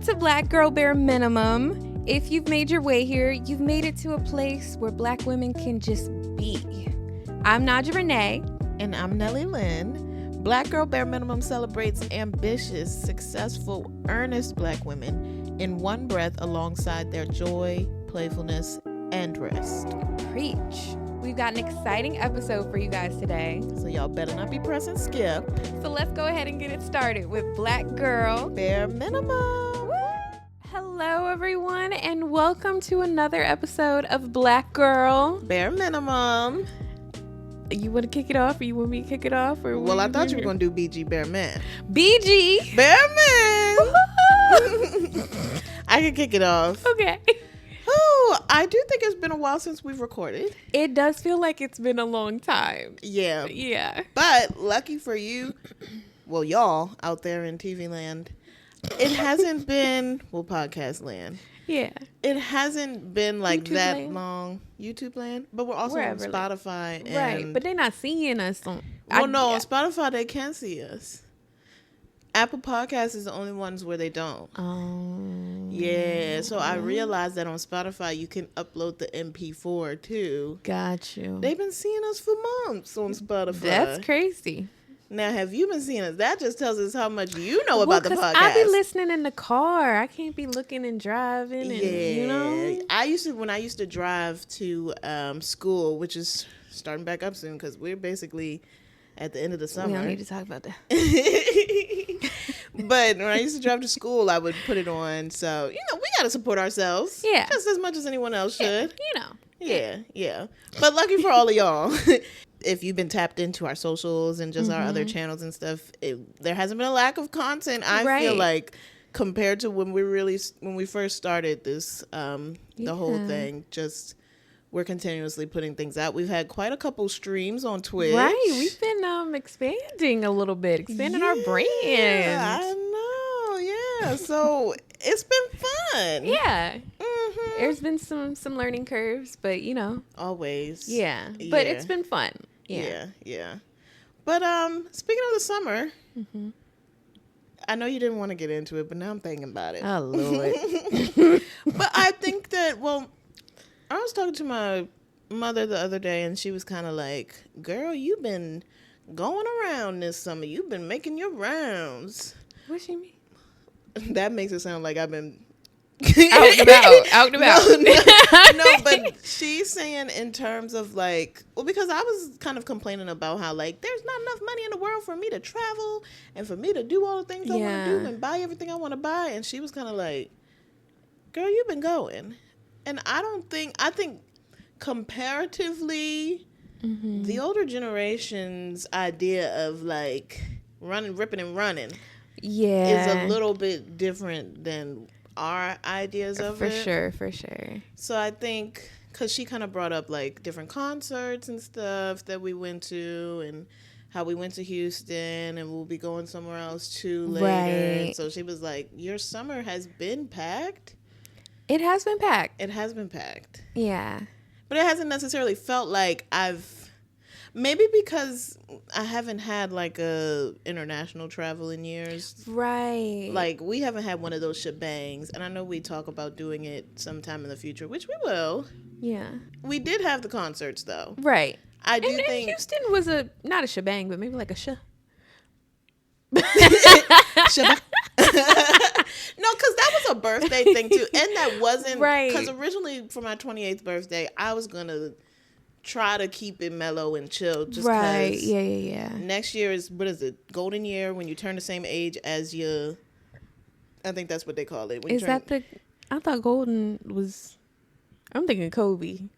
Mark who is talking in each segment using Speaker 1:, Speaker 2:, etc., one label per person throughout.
Speaker 1: to Black Girl Bare Minimum. If you've made your way here, you've made it to a place where Black women can just be. I'm Najah Renee.
Speaker 2: And I'm Lynn. Black Girl Bare Minimum celebrates ambitious, successful, earnest Black women in one breath alongside their joy, playfulness, and rest.
Speaker 1: Preach. We've got an exciting episode for you guys today.
Speaker 2: So y'all better not be pressing skip.
Speaker 1: So let's go ahead and get it started with Black Girl
Speaker 2: Bare Minimum.
Speaker 1: Hello, everyone, and welcome to another episode of Black Girl
Speaker 2: Bare Minimum.
Speaker 1: You want to kick it off, or you want me to kick it off? Or
Speaker 2: well, I thought you were going to do BG Bare Man.
Speaker 1: BG
Speaker 2: Bare Man. I can kick it off.
Speaker 1: Okay.
Speaker 2: Oh, I do think it's been a while since we've recorded.
Speaker 1: It does feel like it's been a long time.
Speaker 2: Yeah.
Speaker 1: Yeah.
Speaker 2: But lucky for you, well, y'all out there in TV land, it hasn't been, well, podcast land.
Speaker 1: Yeah.
Speaker 2: It hasn't been like
Speaker 1: YouTube
Speaker 2: that
Speaker 1: land.
Speaker 2: long. YouTube land? But we're also
Speaker 1: Wherever,
Speaker 2: on Spotify. And,
Speaker 1: right. But they're not seeing us on.
Speaker 2: on Spotify they can see us. Apple Podcasts is the only ones where they don't. Yeah, so I realized that on Spotify you can upload the MP4 too.
Speaker 1: Got you.
Speaker 2: They've been seeing us for months on Spotify.
Speaker 1: That's crazy.
Speaker 2: Now, have you been seeing us? That just tells us how much you know about the podcast.
Speaker 1: I be listening in the car. I can't be looking and driving. And, you know?
Speaker 2: When I used to drive to school, which is starting back up soon because we're basically at the end of the summer.
Speaker 1: We don't need to talk about that.
Speaker 2: But when I used to drive to school, I would put it on. So, we got to support ourselves.
Speaker 1: Yeah.
Speaker 2: Just as much as anyone else should.
Speaker 1: Yeah.
Speaker 2: But lucky for all of y'all. If you've been tapped into our socials and just our other channels and stuff, there hasn't been a lack of content. I feel like compared to when we first started this, the whole thing, just we're continuously putting things out. We've had quite a couple streams on Twitch.
Speaker 1: Right. We've been expanding a little bit, expanding our brand.
Speaker 2: I know. Yeah. So it's been fun.
Speaker 1: Yeah. There's been some learning curves, but
Speaker 2: always.
Speaker 1: Yeah. But it's been fun.
Speaker 2: Yeah. But speaking of the summer, I know you didn't want to get into it, but now I'm thinking about it.
Speaker 1: Oh Lord.
Speaker 2: But I think that I was talking to my mother the other day, and she was kind of like, "Girl, you've been going around this summer. You've been making your rounds."
Speaker 1: What she mean?
Speaker 2: That makes it sound like I've been
Speaker 1: out and about.
Speaker 2: No, but she's saying in terms of because I was kind of complaining about how there's not enough money in the world for me to travel and for me to do all the things I want to do and buy everything I want to buy, and she was kind of like, "Girl, you've been going," and I think comparatively, the older generation's idea of ripping and running, is a little bit different than our ideas of it.
Speaker 1: For sure.
Speaker 2: So I think, because she kind of brought up different concerts and stuff that we went to, and how we went to Houston, and we'll be going somewhere else too later. Right. So she was like, "Your summer has been packed."
Speaker 1: It has been packed.
Speaker 2: It has been packed.
Speaker 1: Yeah. But
Speaker 2: it hasn't necessarily felt like maybe because I haven't had a international travel in years.
Speaker 1: Right.
Speaker 2: We haven't had one of those shebangs, and I know we talk about doing it sometime in the future, which we will.
Speaker 1: Yeah.
Speaker 2: We did have the concerts though.
Speaker 1: Right.
Speaker 2: I do think
Speaker 1: Houston was not a shebang, but maybe a
Speaker 2: Sheba. No, because that was a birthday thing too, and that wasn't
Speaker 1: right.
Speaker 2: Because originally for my 28th birthday, I was gonna try to keep it mellow and chill. Just
Speaker 1: right. Yeah.
Speaker 2: Next year is, what is it? Golden year, when you turn the same age as your. I think that's what they call it.
Speaker 1: Is that I thought golden was. I'm thinking Kobe.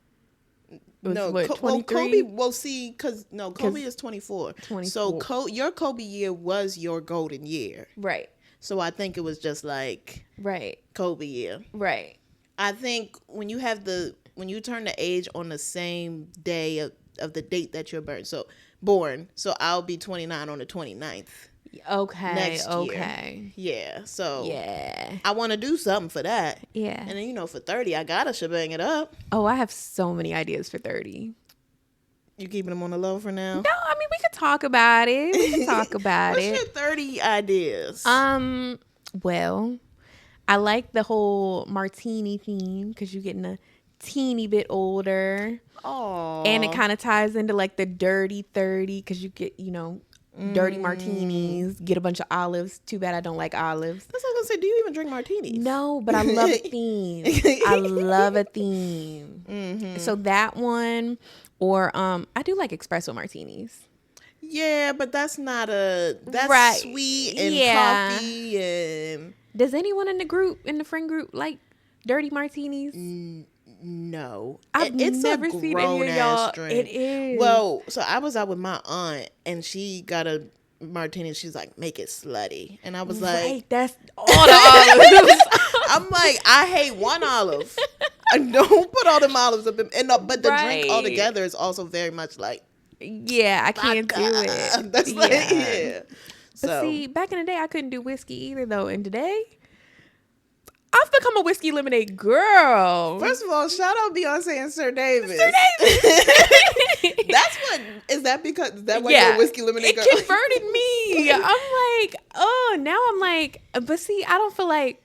Speaker 2: No,
Speaker 1: 23?
Speaker 2: Kobe. Well, see, Kobe is 24. 24. So your Kobe year was your golden year.
Speaker 1: Right.
Speaker 2: So I think it was just
Speaker 1: right
Speaker 2: Kobe year.
Speaker 1: Right.
Speaker 2: I think when you turn the age on the same day of the date that you're born. So I'll be 29 on the 29th.
Speaker 1: Okay.
Speaker 2: Next
Speaker 1: year.
Speaker 2: Yeah. So
Speaker 1: yeah,
Speaker 2: I want to do something for that.
Speaker 1: Yeah.
Speaker 2: And then for 30, I gotta shebang it up.
Speaker 1: Oh, I have so many ideas for 30.
Speaker 2: You keeping them on the low for now?
Speaker 1: No, I mean we could talk about it.
Speaker 2: What's your 30 ideas?
Speaker 1: Well, I like the whole martini theme because you're getting a teeny bit older.
Speaker 2: Oh.
Speaker 1: And it kind of ties into like the dirty 30 because you get, dirty martinis, get a bunch of olives. Too bad I don't like olives.
Speaker 2: That's what I was going to say. Do you even drink martinis?
Speaker 1: No, but I love a theme. I love a theme. Mm-hmm. So that one, or I do like espresso martinis.
Speaker 2: Yeah, but that's not that's
Speaker 1: right.
Speaker 2: Sweet and coffee and...
Speaker 1: Does anyone in the friend group, like dirty martinis?
Speaker 2: No.
Speaker 1: It's never seen any of y'all.
Speaker 2: Drink.
Speaker 1: It is.
Speaker 2: Well, so I was out with my aunt and she got a martini. She's like, make it slutty. And I was like...
Speaker 1: That's all the olives.
Speaker 2: I'm like, I hate one olive. I don't put all them olives up in... but the drink altogether is also very much like...
Speaker 1: Yeah, I can't do it.
Speaker 2: That's like, yeah.
Speaker 1: But see, back in the day, I couldn't do whiskey either, though. And today, I've become a whiskey lemonade girl.
Speaker 2: First of all, shout out Beyonce and Sir Davis. That's what, is that why you're a whiskey lemonade girl?
Speaker 1: It converted me. I'm like, oh, now I'm like, but see, I don't feel like,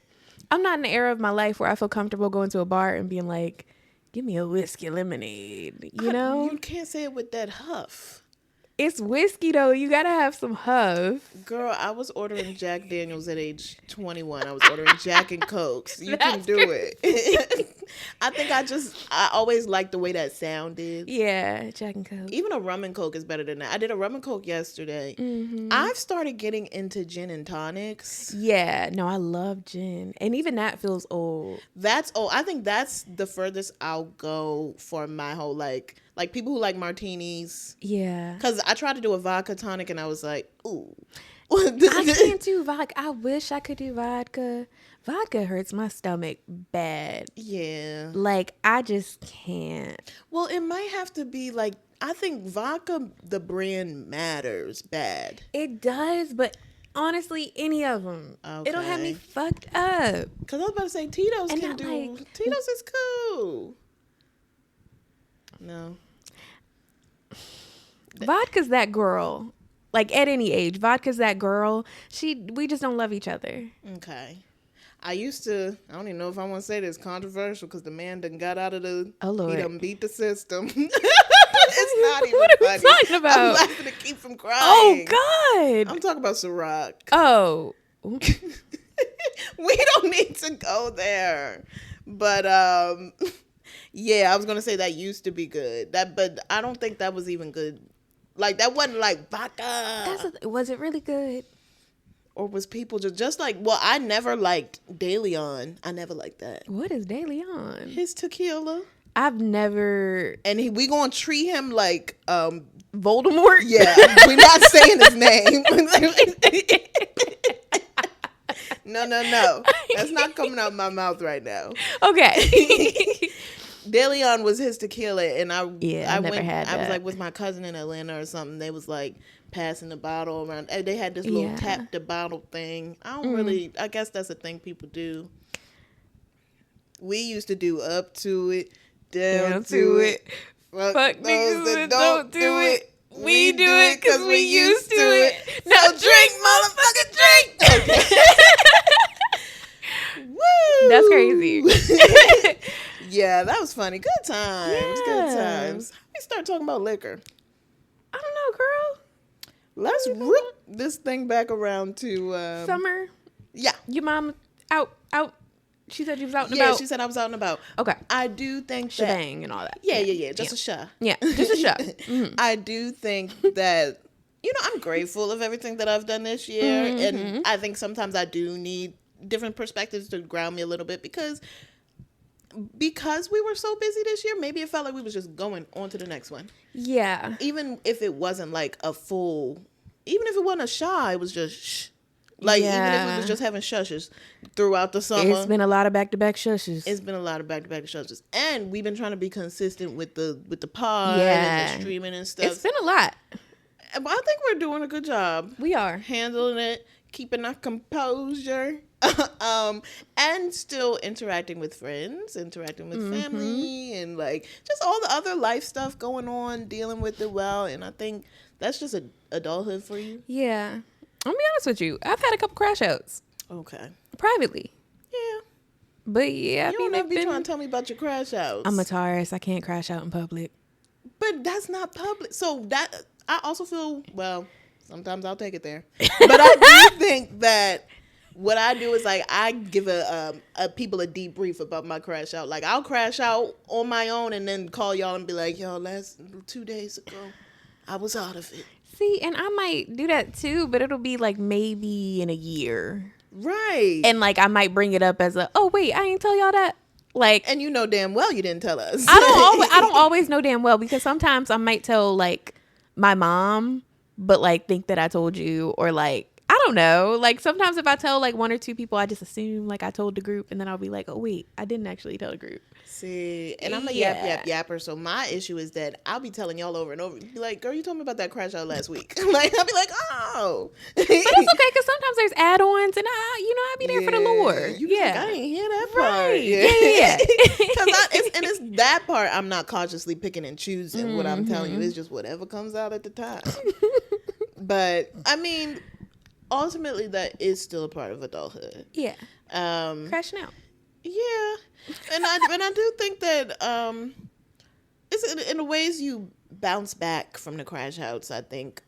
Speaker 1: I'm not in the era of my life where I feel comfortable going to a bar and being like, give me a whiskey lemonade,
Speaker 2: You can't say it with that huff.
Speaker 1: It's whiskey, though. You got to have some huff.
Speaker 2: Girl, I was ordering Jack Daniels at age 21. I was ordering Jack and Cokes. You can do it. I think I always liked the way that sounded.
Speaker 1: Yeah, Jack and Coke.
Speaker 2: Even a rum and Coke is better than that. I did a rum and Coke yesterday. Mm-hmm. I've started getting into gin and tonics.
Speaker 1: Yeah, no, I love gin. And even that feels old.
Speaker 2: That's old. I think that's the furthest I'll go for my whole, like people who like martinis.
Speaker 1: Yeah.
Speaker 2: Because I tried to do a vodka tonic and I was like, ooh.
Speaker 1: I can't do vodka. I wish I could do vodka. Vodka hurts my stomach bad.
Speaker 2: Yeah.
Speaker 1: Like, I just can't.
Speaker 2: Well, it might have to be like, I think vodka, the brand, matters bad.
Speaker 1: It does, but honestly, any of them. Okay. It'll have me fucked up.
Speaker 2: Because I was about to say, Tito's can do. Tito's is cool. No.
Speaker 1: Vodka's that girl. Like, at any age, vodka's that girl. We just don't love each other.
Speaker 2: Okay. I don't even know if I want to say this, controversial, because the man done got out of the... Oh, Lord. He done beat the system. It's not even
Speaker 1: What are
Speaker 2: funny.
Speaker 1: we talking about?
Speaker 2: I'm laughing to keep from crying.
Speaker 1: Oh, God.
Speaker 2: I'm talking about Ciroc.
Speaker 1: Oh.
Speaker 2: We don't need to go there. But, yeah, I was going to say that used to be good. But I don't think that was even good. Like, that wasn't like vodka.
Speaker 1: Was it really good?
Speaker 2: Or was people just like, well, I never liked De Leon. I never liked that.
Speaker 1: What is De Leon?
Speaker 2: His tequila.
Speaker 1: I've never.
Speaker 2: And we going to treat him like
Speaker 1: Voldemort?
Speaker 2: Yeah. We're not saying his name. No. That's not coming out of my mouth right now.
Speaker 1: Okay.
Speaker 2: De Leon was his tequila, and I
Speaker 1: never had that.
Speaker 2: I was like with my cousin in Atlanta or something. They was like passing the bottle around. They had this little tap the bottle thing. I guess that's a thing people do. We used to do up to it, down to it. Fuck niggas that don't do it. We do it because we used to it. Now drink, motherfucker, drink. Okay. Woo!
Speaker 1: That's crazy.
Speaker 2: Yeah, that was funny. Good times.
Speaker 1: Yeah.
Speaker 2: Good times. We start talking about liquor.
Speaker 1: I don't know, girl.
Speaker 2: Let's root this thing back around to
Speaker 1: summer.
Speaker 2: Yeah.
Speaker 1: Your mom out. She said you was out and
Speaker 2: about.
Speaker 1: Yeah,
Speaker 2: she said I was out and about.
Speaker 1: Okay.
Speaker 2: I do think
Speaker 1: shebang and all that.
Speaker 2: Yeah. Just a sha.
Speaker 1: Yeah, just a sha. Mm-hmm.
Speaker 2: I do think that, I'm grateful of everything that I've done this year. Mm-hmm. And I think sometimes I do need different perspectives to ground me a little bit because we were so busy this year, maybe it felt like we was just going on to the next one.
Speaker 1: Yeah.
Speaker 2: Even if it wasn't like even if it wasn't a shy, it was just shh. Like, even if we was just having shushes throughout the summer.
Speaker 1: It's been a lot of back-to-back shushes.
Speaker 2: And we've been trying to be consistent with the pod and the streaming and stuff.
Speaker 1: It's been a lot.
Speaker 2: But I think we're doing a good job.
Speaker 1: We are.
Speaker 2: Handling it, keeping our composure. And still interacting with friends, interacting with family, and like just all the other life stuff going on, dealing with it well. And I think that's just adulthood for you.
Speaker 1: Yeah. I'm gonna be honest with you. I've had a couple crash outs.
Speaker 2: Okay.
Speaker 1: Privately.
Speaker 2: Yeah.
Speaker 1: But yeah,
Speaker 2: you don't ever be trying to tell me about your crash outs.
Speaker 1: I'm a Taurus. I can't crash out in public.
Speaker 2: But that's not public. So that I also feel, well, sometimes I'll take it there. But I do think that what I do is like I give a people a debrief about my crash out. Like I'll crash out on my own and then call y'all and be like, yo, 2 days ago, I was out of it.
Speaker 1: See, and I might do that too, but it'll be like maybe in a year.
Speaker 2: Right.
Speaker 1: And like I might bring it up as oh wait, I ain't tell y'all that. Like,
Speaker 2: and you know damn well you didn't tell us.
Speaker 1: I don't always know damn well, because sometimes I might tell like my mom, but like think that I told you, or like I don't know. Like sometimes if I tell like one or two people, I just assume like I told the group, and then I'll be like, oh wait, I didn't actually tell the group.
Speaker 2: See, and I'm a yapper, so my issue is that I'll be telling y'all over and over. Be like, girl, you told me about that crash out last week. Like I'll be like, oh.
Speaker 1: But it's okay, because sometimes there's add-ons, and I'll be there for the lore.
Speaker 2: Like, I didn't hear that part.
Speaker 1: Right. Yeah.
Speaker 2: Because it's that part I'm not consciously picking and choosing. What I'm telling you is just whatever comes out at the time. But I mean, ultimately, that is still a part of adulthood.
Speaker 1: Yeah. Crashing out.
Speaker 2: Yeah, and I do think that it's in the ways you bounce back from the crash outs. I think,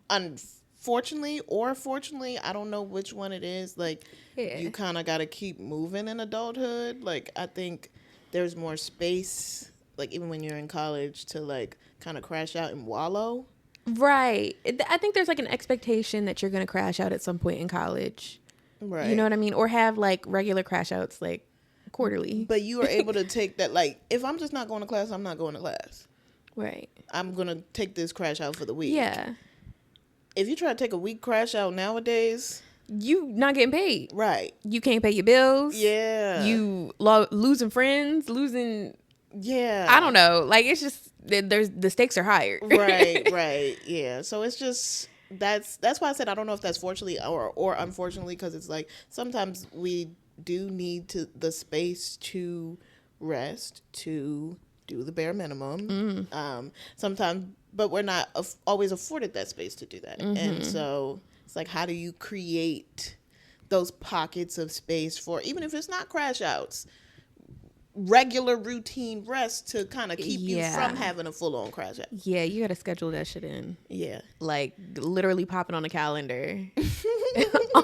Speaker 2: unfortunately or fortunately, I don't know which one it is. Like, you kind of got to keep moving in adulthood. Like, I think there's more space, like even when you're in college, to like kind of crash out and wallow.
Speaker 1: Right. I think there's like an expectation that you're going to crash out at some point in college.
Speaker 2: Right.
Speaker 1: You know what I mean? Or have like regular crash outs like quarterly.
Speaker 2: But you are able to take that, like, if I'm just not going to class, I'm not going to class.
Speaker 1: Right.
Speaker 2: I'm going to take this crash out for the week.
Speaker 1: Yeah.
Speaker 2: If you try to take a week crash out nowadays,
Speaker 1: you not getting paid.
Speaker 2: Right.
Speaker 1: You can't pay your bills.
Speaker 2: Yeah.
Speaker 1: You losing friends, losing.
Speaker 2: Yeah.
Speaker 1: I don't know. Like, it's just, the stakes are higher.
Speaker 2: Right. Yeah. So it's just, that's why I said I don't know if that's fortunately or unfortunately, because it's like sometimes we do need the space to rest, to do the bare minimum. Sometimes, but we're not always afforded that space to do that. And so it's like, how do you create those pockets of space for, even if it's not crash outs, regular routine rest to kind of keep you from having a full-on crash out.
Speaker 1: Yeah, you gotta schedule that shit in.
Speaker 2: Yeah.
Speaker 1: Like, literally pop it on the calendar.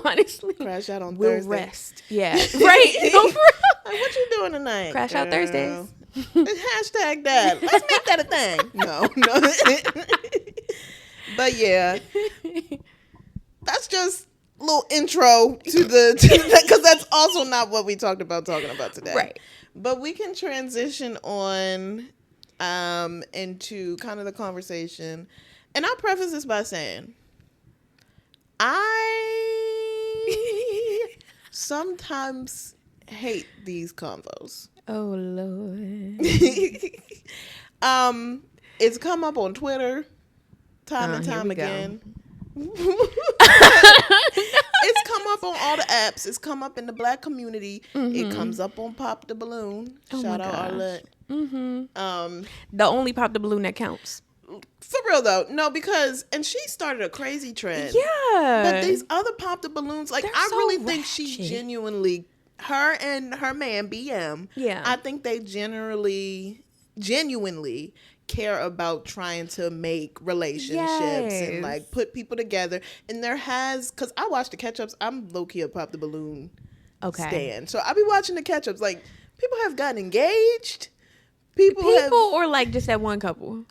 Speaker 1: Honestly.
Speaker 2: Crash out on
Speaker 1: we'll
Speaker 2: Thursday.
Speaker 1: Rest. Yeah. Right. No, for
Speaker 2: like, what you doing tonight?
Speaker 1: Crash out Thursdays.
Speaker 2: Hashtag that. Let's make that a thing. No. But yeah. That's just a little intro to that, because that's also not what we talking about today.
Speaker 1: Right.
Speaker 2: But we can transition on into kind of the conversation. And I'll preface this by saying, I sometimes hate these convos.
Speaker 1: Oh, Lord.
Speaker 2: It's come up on Twitter time and time again. It's come up on all the apps. It's come up in the Black community. It comes up on Pop the Balloon. Shout out Arlette.
Speaker 1: The only Pop the Balloon that counts.
Speaker 2: For real though, no, because and she started a crazy trend.
Speaker 1: Yeah,
Speaker 2: but these other Pop the Balloons, like, I really think she genuinely, her and her man BM.
Speaker 1: Yeah,
Speaker 2: I think they genuinely care about trying to make relationships and like put people together. And there has, because I watch the catch-ups. I'm low-key a Pop the Balloon stan, so I be watching the catch-ups. Like, people have gotten engaged. People
Speaker 1: or like just that one couple.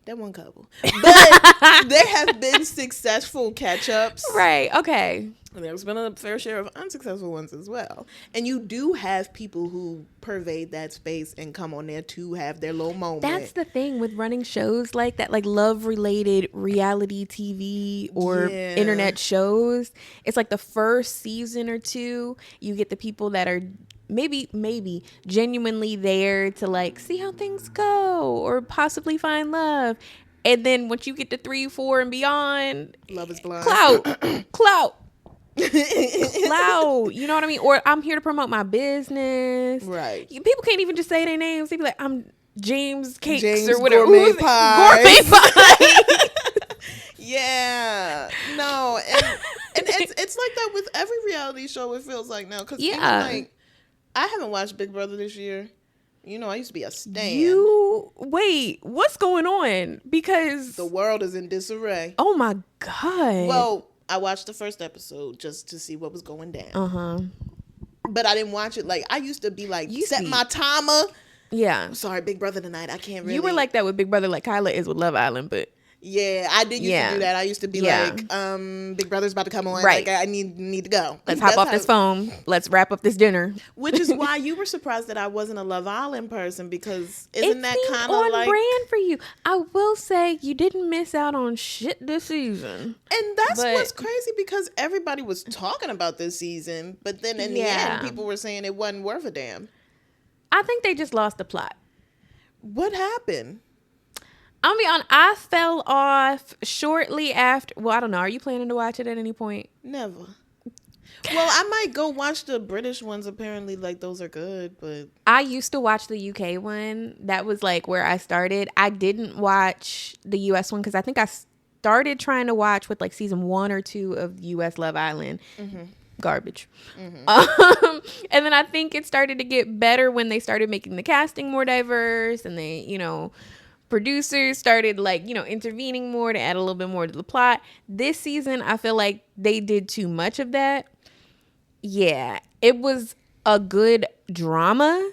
Speaker 2: That one couple. But there have been successful catch-ups.
Speaker 1: Right, okay.
Speaker 2: And there's been a fair share of unsuccessful ones as well. And you do have people who pervade that space and come on there to have their little moment.
Speaker 1: That's the thing with running shows like that, like love-related reality TV or internet shows. It's like the first season or two, you get the people that are maybe genuinely there to like see how things go or possibly find love. And then once you get to 3, 4 and beyond,
Speaker 2: love is blind.
Speaker 1: Clout. You know what I mean? Or I'm here to promote my business.
Speaker 2: Right.
Speaker 1: People can't even just say their names. They be like, I'm James Cakes
Speaker 2: James
Speaker 1: or whatever.
Speaker 2: Gourmet Pie.
Speaker 1: Gourmet Pie.
Speaker 2: Yeah. No. And it's like that with every reality show. It feels like now because like I haven't watched Big Brother this year. You know, I used to be a stan.
Speaker 1: Wait, what's going on? Because
Speaker 2: the world is in disarray.
Speaker 1: Oh my God.
Speaker 2: Well, I watched the first episode just to see what was going down. But I didn't watch it. Like, I used to be like, set my timer.
Speaker 1: Yeah.
Speaker 2: I'm sorry, Big Brother tonight. I can't really.
Speaker 1: You were like that with Big Brother, like Kyla is with Love Island, but.
Speaker 2: Yeah, I did used to do that. I used to be like, Big Brother's about to come on. Right. Like, I need to go.
Speaker 1: Let's hop off this phone. Let's wrap up this dinner.
Speaker 2: Which is why you were surprised that I wasn't a Love Island person, because isn't that kind of like
Speaker 1: brand for you? I will say you didn't miss out on shit this season.
Speaker 2: And that's what's crazy, because everybody was talking about this season, but then in the end, people were saying it wasn't worth a damn.
Speaker 1: I think they just lost the plot.
Speaker 2: What happened?
Speaker 1: I'll be honest, I fell off shortly after. Well, I don't know. Are you planning to watch it at any point?
Speaker 2: Never. Well, I might go watch the British ones. Apparently, like, those are good, but
Speaker 1: I used to watch the UK one. That was like where I started. I didn't watch the US one because I think I started trying to watch with like season 1 or 2 of US Love Island. Garbage. And then I think it started to get better when they started making the casting more diverse, and they, you know, producers started like, you know, intervening more to add a little bit more to the plot. This season, I feel like they did too much of that. Yeah, it was a good drama,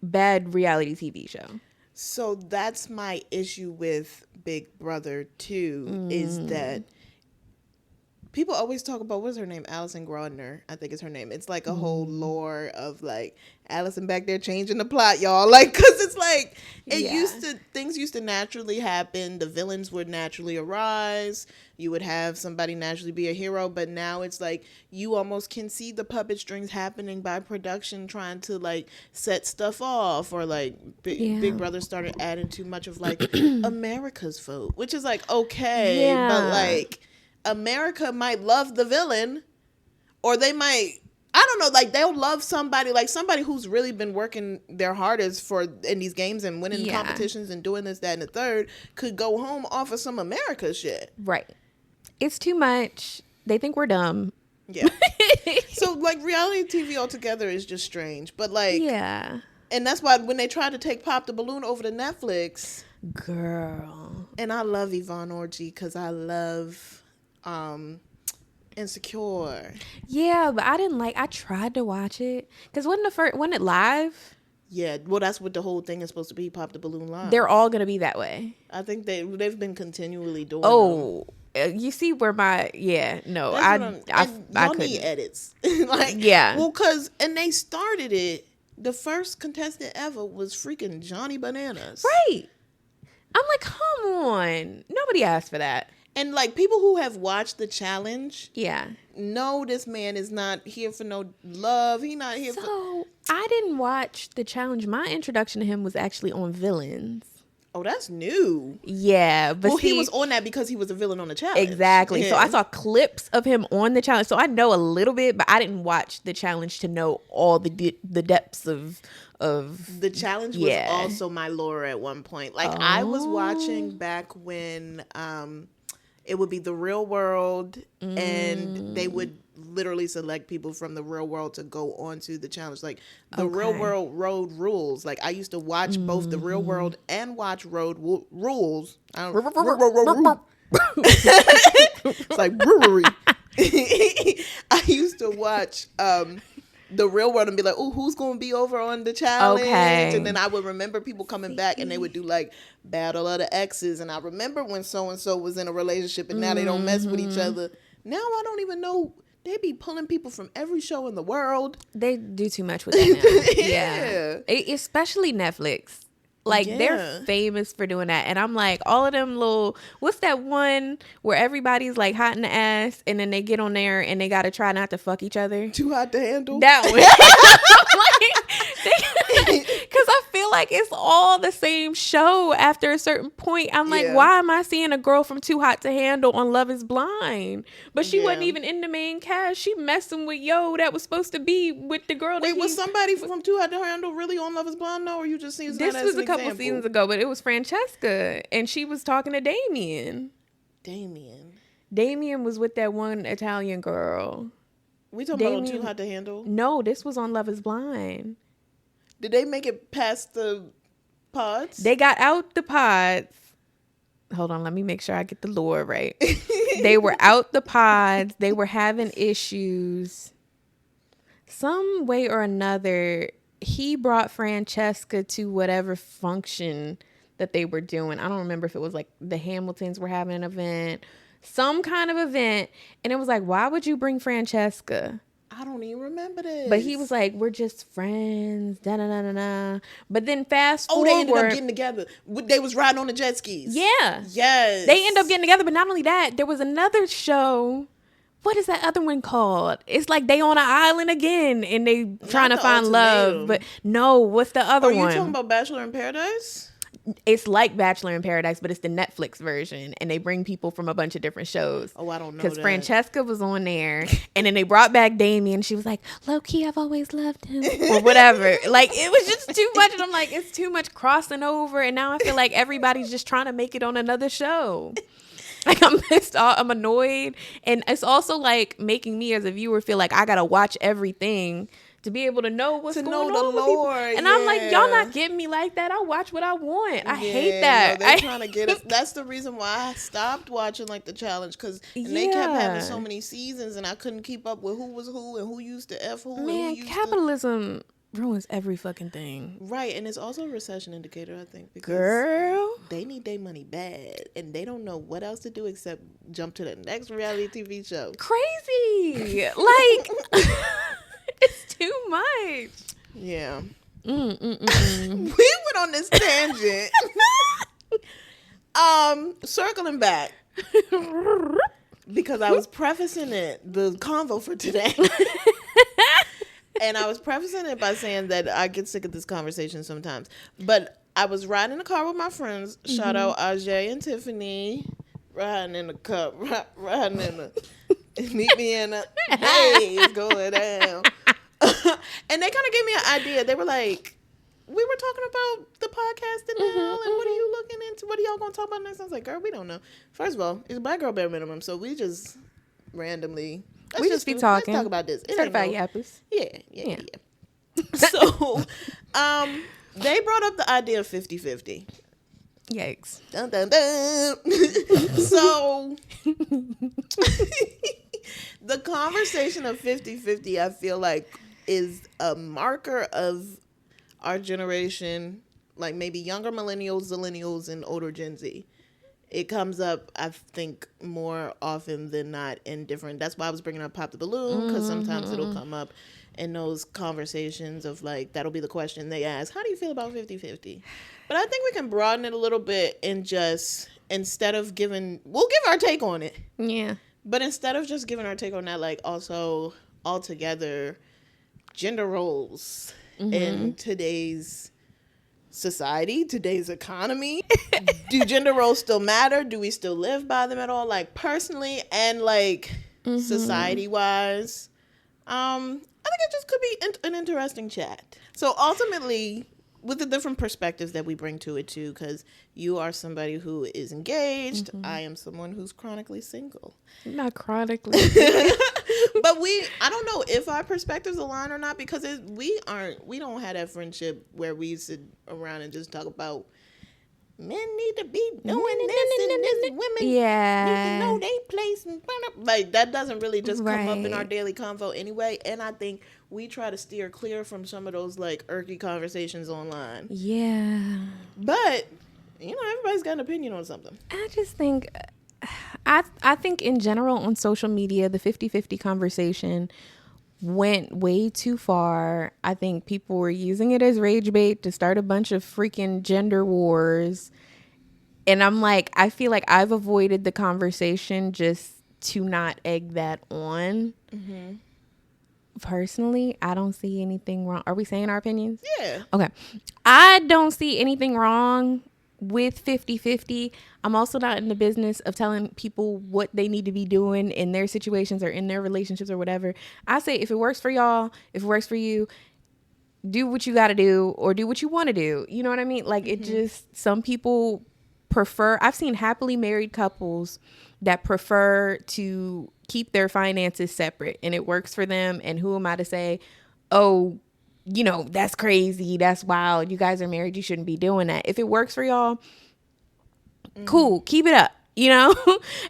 Speaker 1: bad reality TV show.
Speaker 2: So that's my issue with Big Brother too, is that people always talk about, what's her name? Alison Grodner, I think is her name. It's like a whole lore of like Alison back there changing the plot, y'all. Like, cause it's like things used to naturally happen. The villains would naturally arise. You would have somebody naturally be a hero, but now it's like you almost can see the puppet strings happening by production trying to like set stuff off, or like Big Brother started adding too much of like America's vote, which is like okay, but like America might love the villain, or they might, I don't know, like they'll love somebody, like somebody who's really been working their hardest in these games and winning competitions and doing this, that, and the third, could go home off of some America shit.
Speaker 1: Right. It's too much. They think we're dumb.
Speaker 2: Yeah. So like reality TV altogether is just strange. But like,
Speaker 1: yeah. And
Speaker 2: that's why when they tried to take Pop the Balloon over to Netflix,
Speaker 1: girl.
Speaker 2: And I love Yvonne Orji because I love Insecure.
Speaker 1: Yeah, but I tried to watch it because wasn't it live?
Speaker 2: Yeah, well, that's what the whole thing is supposed to be, Pop the Balloon live.
Speaker 1: They're all gonna be that way.
Speaker 2: I think they've been continually doing.
Speaker 1: You see where I couldn't.
Speaker 2: Need edits. Like, well, and they started it. The first contestant ever was freaking Johnny Bananas.
Speaker 1: Right. I'm like, come on. Nobody asked for that.
Speaker 2: And like people who have watched the challenge, know this man is not here for no love. He not here for.
Speaker 1: So I didn't watch the challenge. My introduction to him was actually on Villains.
Speaker 2: Oh, that's new.
Speaker 1: Yeah, but
Speaker 2: he was on that because he was a villain on the challenge.
Speaker 1: Exactly. Yeah. So I saw clips of him on the challenge, so I know a little bit, but I didn't watch the challenge to know all the depths of.
Speaker 2: The challenge was also my lore at one point. Like I was watching back when it would be The Real World, and they would literally select people from The Real World to go onto the challenge. Like the Real World Road Rules. Like I used to watch both The Real World and watch Road Rules. It's like brewery. I used to watch The Real World and be like, oh, who's going to be over on the challenge? Okay. And then I would remember people coming back and they would do like Battle of the Exes. And I remember when so-and-so was in a relationship and now they don't mess with each other. Now I don't even know. They be pulling people from every show in the world.
Speaker 1: They do too much with that now. Yeah. Especially Netflix. Like, they're famous for doing that. And I'm like, all of them little... What's that one where everybody's, like, hot in the ass, and then they get on there, and they got to try not to fuck each other?
Speaker 2: Too Hot to Handle?
Speaker 1: That one. Because I feel like it's all the same show after a certain point. I'm like, why am I seeing a girl from Too Hot to Handle on Love is Blind? But she wasn't even in the main cast. She messing with that was supposed to be with the girl.
Speaker 2: Wait, was somebody from Too Hot to Handle really on Love is Blind? No, or you just seen
Speaker 1: this was a couple seasons ago, but it was Francesca, and she was talking to Damien.
Speaker 2: Damien.
Speaker 1: Damien was with that one Italian girl.
Speaker 2: We talking about Too Hot to Handle?
Speaker 1: No, this was on Love is Blind.
Speaker 2: Did they make it past the pods?
Speaker 1: They got out the pods. Hold on, let me make sure I get the lore right. They were out the pods. They were having issues. Some way or another, he brought Francesca to whatever function that they were doing. I don't remember if it was like the Hamiltons were having an event, some kind of event. And it was like, why would you bring Francesca?
Speaker 2: I don't even remember this.
Speaker 1: But he was like, we're just friends. Da da da da da. But then fast forward.
Speaker 2: Oh, they ended up getting together. They was riding on the jet skis.
Speaker 1: Yeah.
Speaker 2: Yes.
Speaker 1: They end up getting together. But not only that, there was another show. What is that other one called? It's like they on an island again and they trying to find love. But no, what's the other one?
Speaker 2: Are you talking about Bachelor in Paradise?
Speaker 1: It's like Bachelor in Paradise, but it's the Netflix version, and they bring people from a bunch of different shows.
Speaker 2: Oh, I don't know.
Speaker 1: Because Francesca was on there, and then they brought back Damien. She was like, "Low key, I've always loved him," or whatever. Like it was just too much, and I'm like, it's too much crossing over, and now I feel like everybody's just trying to make it on another show. Like I'm pissed off, I'm annoyed, and it's also like making me as a viewer feel like I gotta watch everything to be able to know what's going on with people. And I'm like, y'all not getting me like that. I watch what I want. I hate that.
Speaker 2: No, they're trying to get us. That's the reason why I stopped watching like the challenge, because they kept having so many seasons and I couldn't keep up with who was who and who used to F who.
Speaker 1: Man,
Speaker 2: and who
Speaker 1: capitalism ruins every fucking thing.
Speaker 2: Right, and it's also a recession indicator, I think, because
Speaker 1: girl,
Speaker 2: they need their money bad and they don't know what else to do except jump to the next reality TV show.
Speaker 1: Crazy. Like it's too much.
Speaker 2: Yeah. We went on this tangent. Circling back. Because I was prefacing the convo for today. And I was prefacing it by saying that I get sick of this conversation sometimes. But I was riding in the car with my friends. Shout out Ajay and Tiffany. Riding in the cup. Riding in the... Meet me in the... Hey, it's going down. And they kind of gave me an idea. They were like, we were talking about the podcast and and what are you looking into? What are y'all going to talk about next? I was like, girl, we don't know. First of all, it's Black Girl Bare Minimum, so we just randomly...
Speaker 1: We just be talking.
Speaker 2: Let's talk about this.
Speaker 1: Certified yappers.
Speaker 2: Yeah. So, they brought up the idea of 50-50.
Speaker 1: Yikes.
Speaker 2: Dun, dun, dun. So, the conversation of 50-50, I feel like, is a marker of our generation, like maybe younger millennials, zillennials, and older Gen Z. It comes up, I think, more often than not in different... That's why I was bringing up Pop the Balloon, because sometimes it'll come up in those conversations of, like, that'll be the question they ask. How do you feel about 50-50? But I think we can broaden it a little bit and just, instead of giving... We'll give our take on it.
Speaker 1: Yeah.
Speaker 2: But instead of just giving our take on that, like, also, altogether, gender roles in today's... society, today's economy. Do gender roles still matter? Do we still live by them at all? Like personally and like society wise. I think it just could be an interesting chat. So ultimately, with the different perspectives that we bring to it too, because you are somebody who is engaged. I am someone who's chronically single.
Speaker 1: Not chronically.
Speaker 2: But I don't know if our perspectives align or not, because we don't have that friendship where we sit around and just talk about men need to be doing this and this, women need to know they place. And like that doesn't really just come up in our daily convo anyway. And I think we try to steer clear from some of those like irky conversations online.
Speaker 1: Yeah.
Speaker 2: But, everybody's got an opinion on something.
Speaker 1: I just think... I think in general on social media, the 50-50 conversation went way too far. I think people were using it as rage bait to start a bunch of freaking gender wars. And I'm like, I feel like I've avoided the conversation just to not egg that on. Personally, I don't see anything wrong. Are we saying our opinions?
Speaker 2: Yeah.
Speaker 1: Okay. I don't see anything wrong with 50-50. I'm also not in the business of telling people what they need to be doing in their situations or in their relationships or whatever. I say if it works for y'all, if it works for you, do what you got to do or do what you want to do. You know what I mean? Like it just, some people prefer, I've seen happily married couples that prefer to keep their finances separate and it works for them. And who am I to say, oh, you know, that's crazy, that's wild, you guys are married, you shouldn't be doing that. If it works for y'all, cool, keep it up, you know.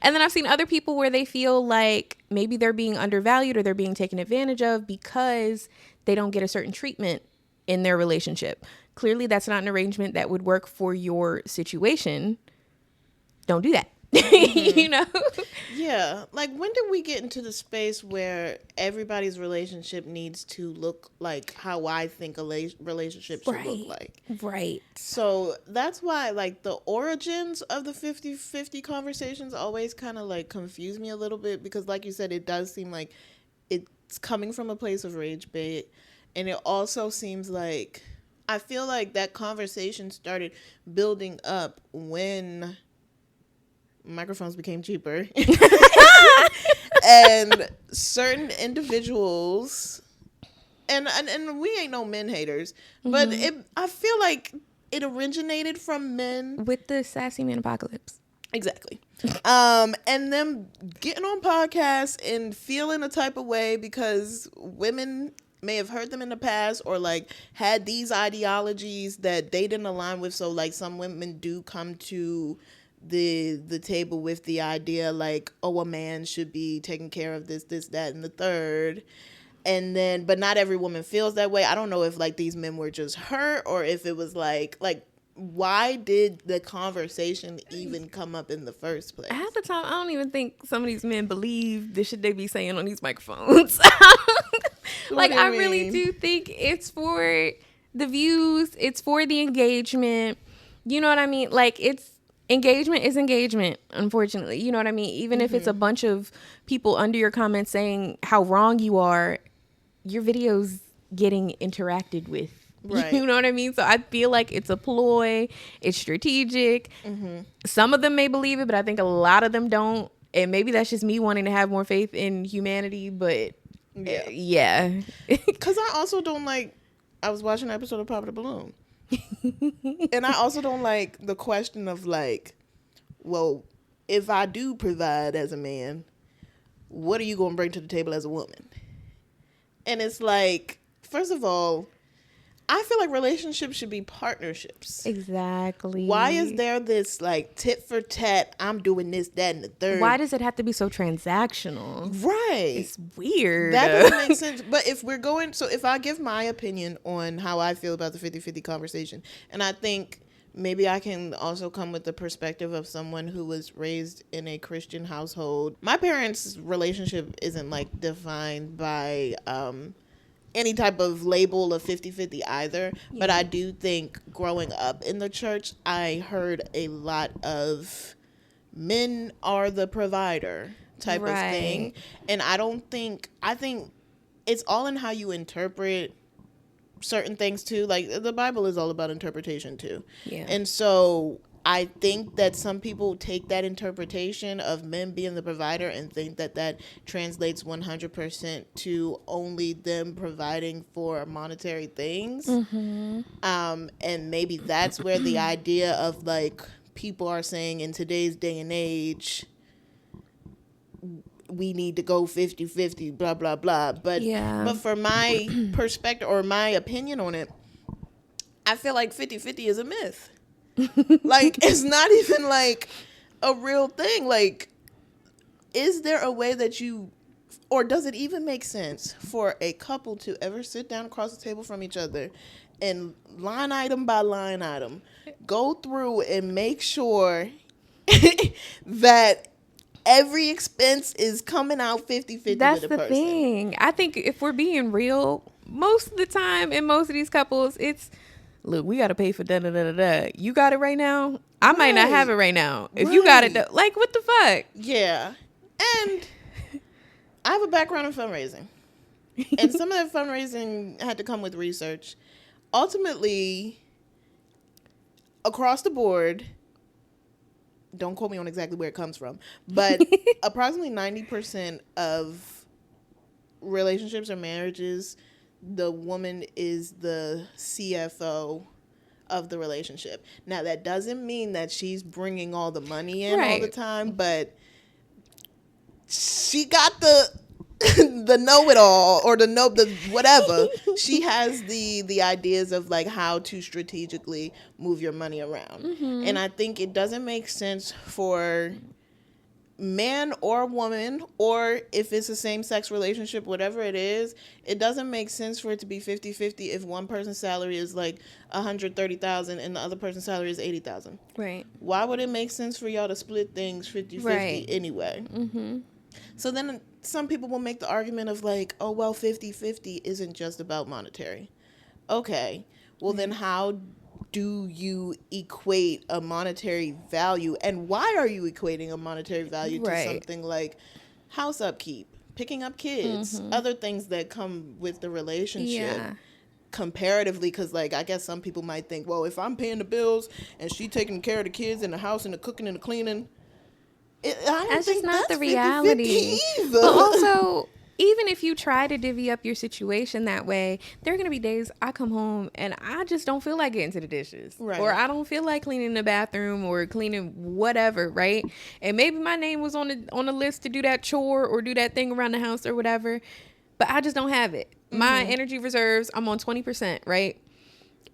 Speaker 1: And then I've seen other people where they feel like maybe they're being undervalued or they're being taken advantage of because they don't get a certain treatment in their relationship. Clearly that's not an arrangement that would work for your situation. Don't do that. You know?
Speaker 2: Yeah. Like, when did we get into the space where everybody's relationship needs to look like how I think a relationship should look like?
Speaker 1: Right.
Speaker 2: So that's why, like, the origins of the 50-50 conversations always kind of, like, confuse me a little bit because, like you said, it does seem like it's coming from a place of rage bait. And it also seems like, I feel like that conversation started building up when microphones became cheaper and certain individuals and we ain't no men haters, but I feel like it originated from men
Speaker 1: with the sassy man apocalypse.
Speaker 2: Exactly. And them getting on podcasts and feeling a type of way because women may have heard them in the past or like had these ideologies that they didn't align with. So like some women do come to the table with the idea like, oh, a man should be taking care of this, that, and the third. And then, but not every woman feels that way. I don't know if like these men were just hurt or if it was like why did the conversation even come up in the first place?
Speaker 1: Half the time, I don't even think some of these men believe the shit they be saying on these microphones. Like, I really do think it's for the views. It's for the engagement. You know what I mean? Like, engagement is engagement, unfortunately. You know what I mean? Even if it's a bunch of people under your comments saying how wrong you are, your video's getting interacted with. Right. You know what I mean? So I feel like it's a ploy. It's strategic. Some of them may believe it, but I think a lot of them don't. And maybe that's just me wanting to have more faith in humanity, but yeah.
Speaker 2: Because I also don't like, I was watching an episode of Pop the Balloon. And I also don't like the question of like, well, if I do provide as a man, what are you going to bring to the table as a woman? And it's like, first of all, I feel like relationships should be partnerships.
Speaker 1: Exactly.
Speaker 2: Why is there this like tit for tat, I'm doing this, that, and the third?
Speaker 1: Why does it have to be so transactional?
Speaker 2: Right.
Speaker 1: It's weird.
Speaker 2: That doesn't make sense. But if we're going, so if I give my opinion on how I feel about the 50-50 conversation, and I think maybe I can also come with the perspective of someone who was raised in a Christian household. My parents' relationship isn't like defined by any type of label of 50-50 either. Yeah. But I do think growing up in the church, I heard a lot of men are the provider type of thing. And I think it's all in how you interpret certain things too. Like the Bible is all about interpretation too. Yeah. And so I think that some people take that interpretation of men being the provider and think that that translates 100% to only them providing for monetary things. And maybe that's where the idea of like people are saying in today's day and age, we need to go 50-50, blah, blah, blah. But for my perspective or my opinion on it, I feel like 50-50 is a myth. Like, it's not even like a real thing. Like, is there a way that or does it even make sense for a couple to ever sit down across the table from each other and line item by line item, go through and make sure that every expense is coming out 50-50
Speaker 1: That's
Speaker 2: with the person?
Speaker 1: thing. I think if we're being real, most of the time in most of these couples, it's, look, we got to pay for da-da-da-da-da. You got it right now? I might not have it right now. If you got it, like, what the fuck?
Speaker 2: Yeah. And I have a background in fundraising. And some of that fundraising had to come with research. Ultimately, across the board, don't quote me on exactly where it comes from, but approximately 90% of relationships or marriages, the woman is the CFO of the relationship. Now, that doesn't mean that she's bringing all the money in all the time, but she got the know-it-all, or the whatever. She has the ideas of like how to strategically move your money around. And I think it doesn't make sense for man or woman, or if it's a same-sex relationship, whatever it is, it doesn't make sense for it to be 50-50 if one person's salary is like $130,000 and the other person's salary is $80,000.
Speaker 1: Right.
Speaker 2: Why would it make sense for y'all to split things 50-50 anyway? So then some people will make the argument of like, oh, well, 50-50 isn't just about monetary. Okay, well then how do you equate a monetary value, and why are you equating a monetary value to something like house upkeep, picking up kids, other things that come with the relationship comparatively? Because like, I guess some people might think, well, if I'm paying the bills and she taking care of the kids and the house and the cooking and the cleaning,
Speaker 1: that's just not the reality. But also, even if you try to divvy up your situation that way, there are going to be days I come home and I just don't feel like getting to the dishes. Right. Or I don't feel like cleaning the bathroom or cleaning whatever, right? And maybe my name was on the list to do that chore or do that thing around the house or whatever, but I just don't have it. My energy reserves, I'm on 20%, right?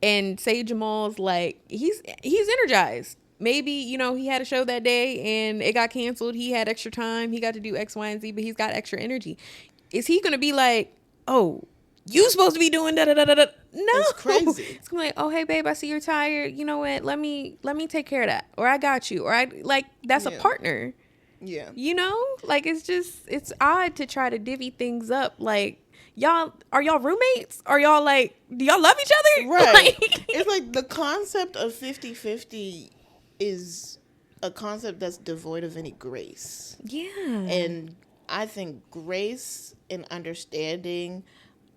Speaker 1: And say Jamal's like, he's energized. Maybe, you know, he had a show that day and it got canceled. He had extra time. He got to do X, Y, and Z, but he's got extra energy. Is he going to be like, oh, you supposed to be doing da-da-da-da-da? No.
Speaker 2: It's crazy.
Speaker 1: It's going to be like, oh, hey, babe, I see you're tired. You know what? Let me take care of that. Or I got you. Or I like, that's a partner.
Speaker 2: Yeah.
Speaker 1: You know? Like, it's odd to try to divvy things up. Like, are y'all roommates? Are y'all like, do y'all love each other?
Speaker 2: Right.
Speaker 1: Like,
Speaker 2: it's like the concept of 50-50 is a concept that's devoid of any grace.
Speaker 1: Yeah.
Speaker 2: And I think grace and understanding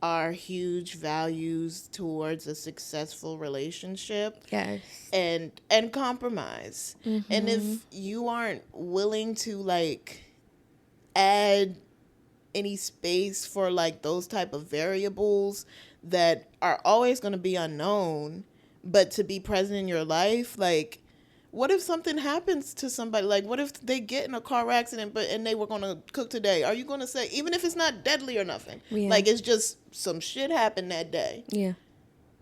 Speaker 2: are huge values towards a successful relationship.
Speaker 1: Yes.
Speaker 2: And compromise. And if you aren't willing to like add any space for like those type of variables that are always going to be unknown, but to be present in your life, like, what if something happens to somebody? Like, what if they get in a car accident, and they were going to cook today? Are you going to say, even if it's not deadly or nothing, like it's just some shit happened that day?
Speaker 1: Yeah.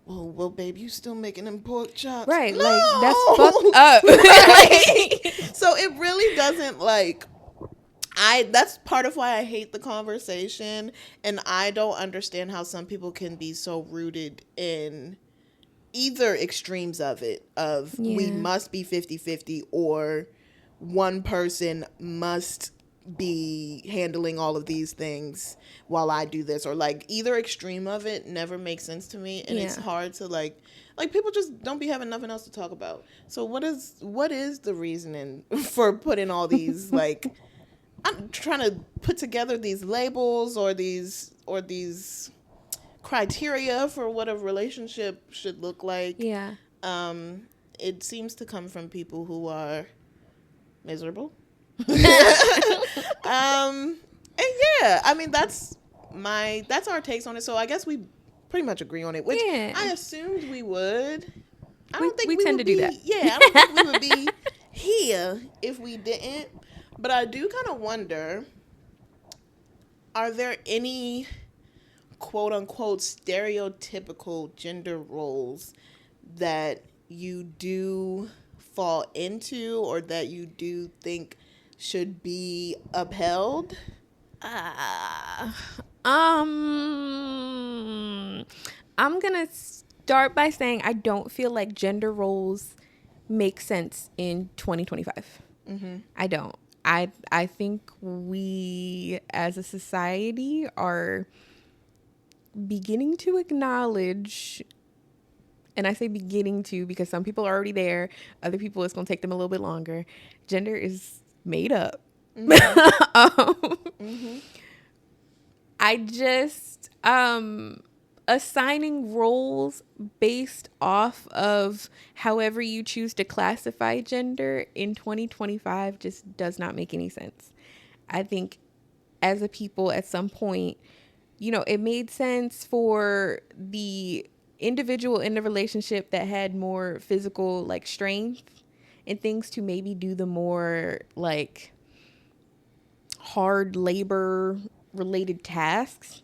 Speaker 2: Well, babe, you still making them pork chops?
Speaker 1: Right.
Speaker 2: No!
Speaker 1: Like, that's fucked up. Right.
Speaker 2: So it really doesn't like. That's part of why I hate the conversation, and I don't understand how some people can be so rooted in either extremes of it, of we must be 50-50 or one person must be handling all of these things while I do this, or like either extreme of it never makes sense to me, and it's hard to like people just don't be having nothing else to talk about. So what is the reasoning for putting all these like I'm trying to put together these labels or these criteria for what a relationship should look like.
Speaker 1: Yeah.
Speaker 2: It seems to come from people who are miserable. And yeah, I mean that's our takes on it. So I guess we pretty much agree on it, which I assumed we would. I don't think we
Speaker 1: tend to do that.
Speaker 2: Yeah, I don't think we would be here if we didn't. But I do kind of wonder, are there any quote unquote stereotypical gender roles that you do fall into or that you do think should be upheld?
Speaker 1: I'm gonna start by saying I don't feel like gender roles make sense in 2025. I don't. I think we as a society are beginning to acknowledge, and I say beginning to because some people are already there, other people it's going to take them a little bit longer. Gender is made up. I just assigning roles based off of however you choose to classify gender in 2025 just does not make any sense. I think as a people at some point, you know, it made sense for the individual in the relationship that had more physical like strength and things to maybe do the more like hard labor related tasks,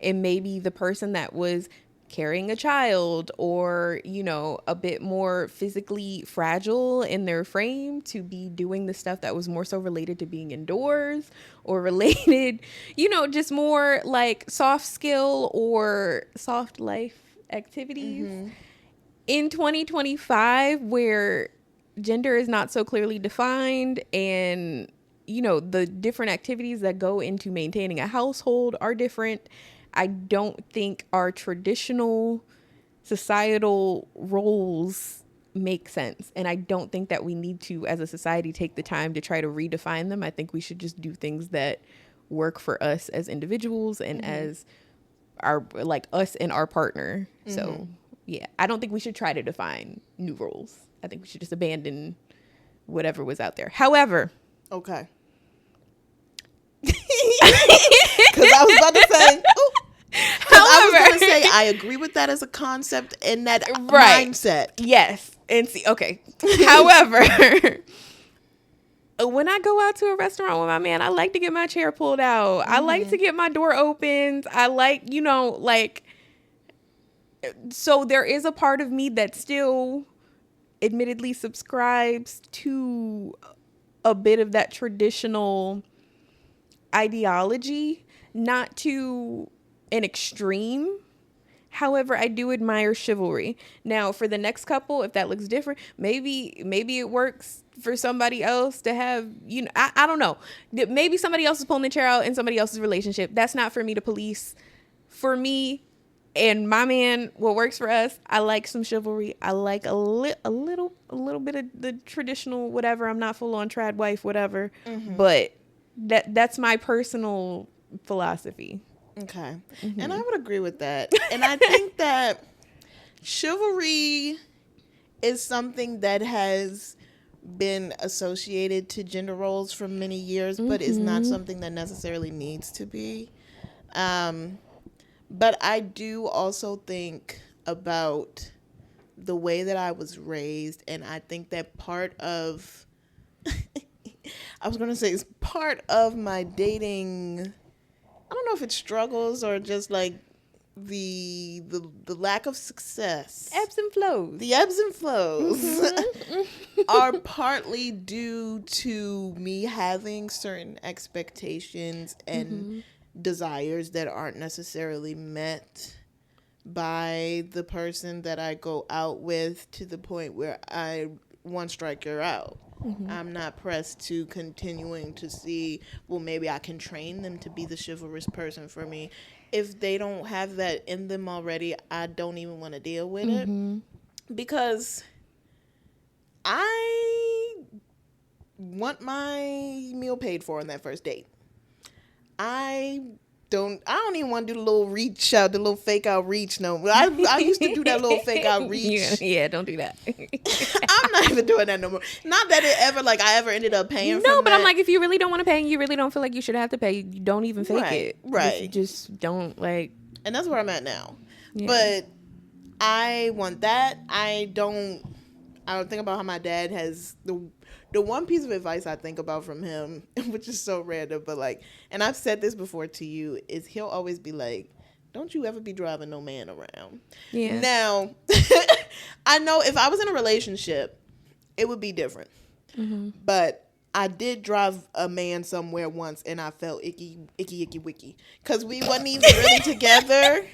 Speaker 1: and maybe the person that was carrying a child or, you know, a bit more physically fragile in their frame to be doing the stuff that was more so related to being indoors or related, you know, just more like soft skill or soft life activities. In 2025, where gender is not so clearly defined and, you know, the different activities that go into maintaining a household are different, I don't think our traditional societal roles make sense. And I don't think that we need to, as a society, take the time to try to redefine them. I think we should just do things that work for us as individuals and as our, like, us and our partner. So, yeah, I don't think we should try to define new roles. I think we should just abandon whatever was out there. However.
Speaker 2: Okay. Because I was about to say, I was going to say, I agree with that as a concept and that mindset.
Speaker 1: Yes. And see, okay. However, when I go out to a restaurant with my man, I like to get my chair pulled out. I like to get my door opened. I like, you know, like, so there is a part of me that still admittedly subscribes to a bit of that traditional ideology, not to an extreme. However, I do admire chivalry. Now, for the next couple, if that looks different, maybe it works for somebody else to have, you know, I don't know. Maybe somebody else is pulling the chair out in somebody else's relationship. That's not for me to police. For me and my man, what works for us, I like some chivalry. I like a little bit of the traditional whatever. I'm not full on trad wife, whatever. But that's my personal philosophy.
Speaker 2: Okay. And I would agree with that. And I think that chivalry is something that has been associated to gender roles for many years, but is not something that necessarily needs to be. But I do also think about the way that I was raised, and I think that part of I was going to say it's part of my dating, I don't know if it's struggles or just like the lack of success.
Speaker 1: Ebbs and flows.
Speaker 2: The ebbs and flows are partly due to me having certain expectations and desires that aren't necessarily met by the person that I go out with, to the point where I one strike you're out. I'm not pressed to continuing to see, well, maybe I can train them to be the chivalrous person for me. If they don't have that in them already, I don't even want to deal with it, because I want my meal paid for on that first date. I don't even want to do the little reach out, the little fake out reach. No, I used to do that little fake out reach.
Speaker 1: Yeah, don't do that.
Speaker 2: I'm not even doing that no more. Not that it ever, like, I ever ended up paying for
Speaker 1: No, but
Speaker 2: that.
Speaker 1: I'm like, if you really don't want to pay and you really don't feel like you should have to pay, you don't even fake it.
Speaker 2: Right.
Speaker 1: Just don't, like.
Speaker 2: And that's where I'm at now.
Speaker 1: Yeah.
Speaker 2: But I want that. I don't think about how my dad has the one piece of advice I think about from him, which is so random, but like, and I've said this before to you, is he'll always be like, don't you ever be driving no man around. Yeah. Now, I know if I was in a relationship, it would be different. But I did drive a man somewhere once, and I felt icky, wicky. Because we wasn't even really together.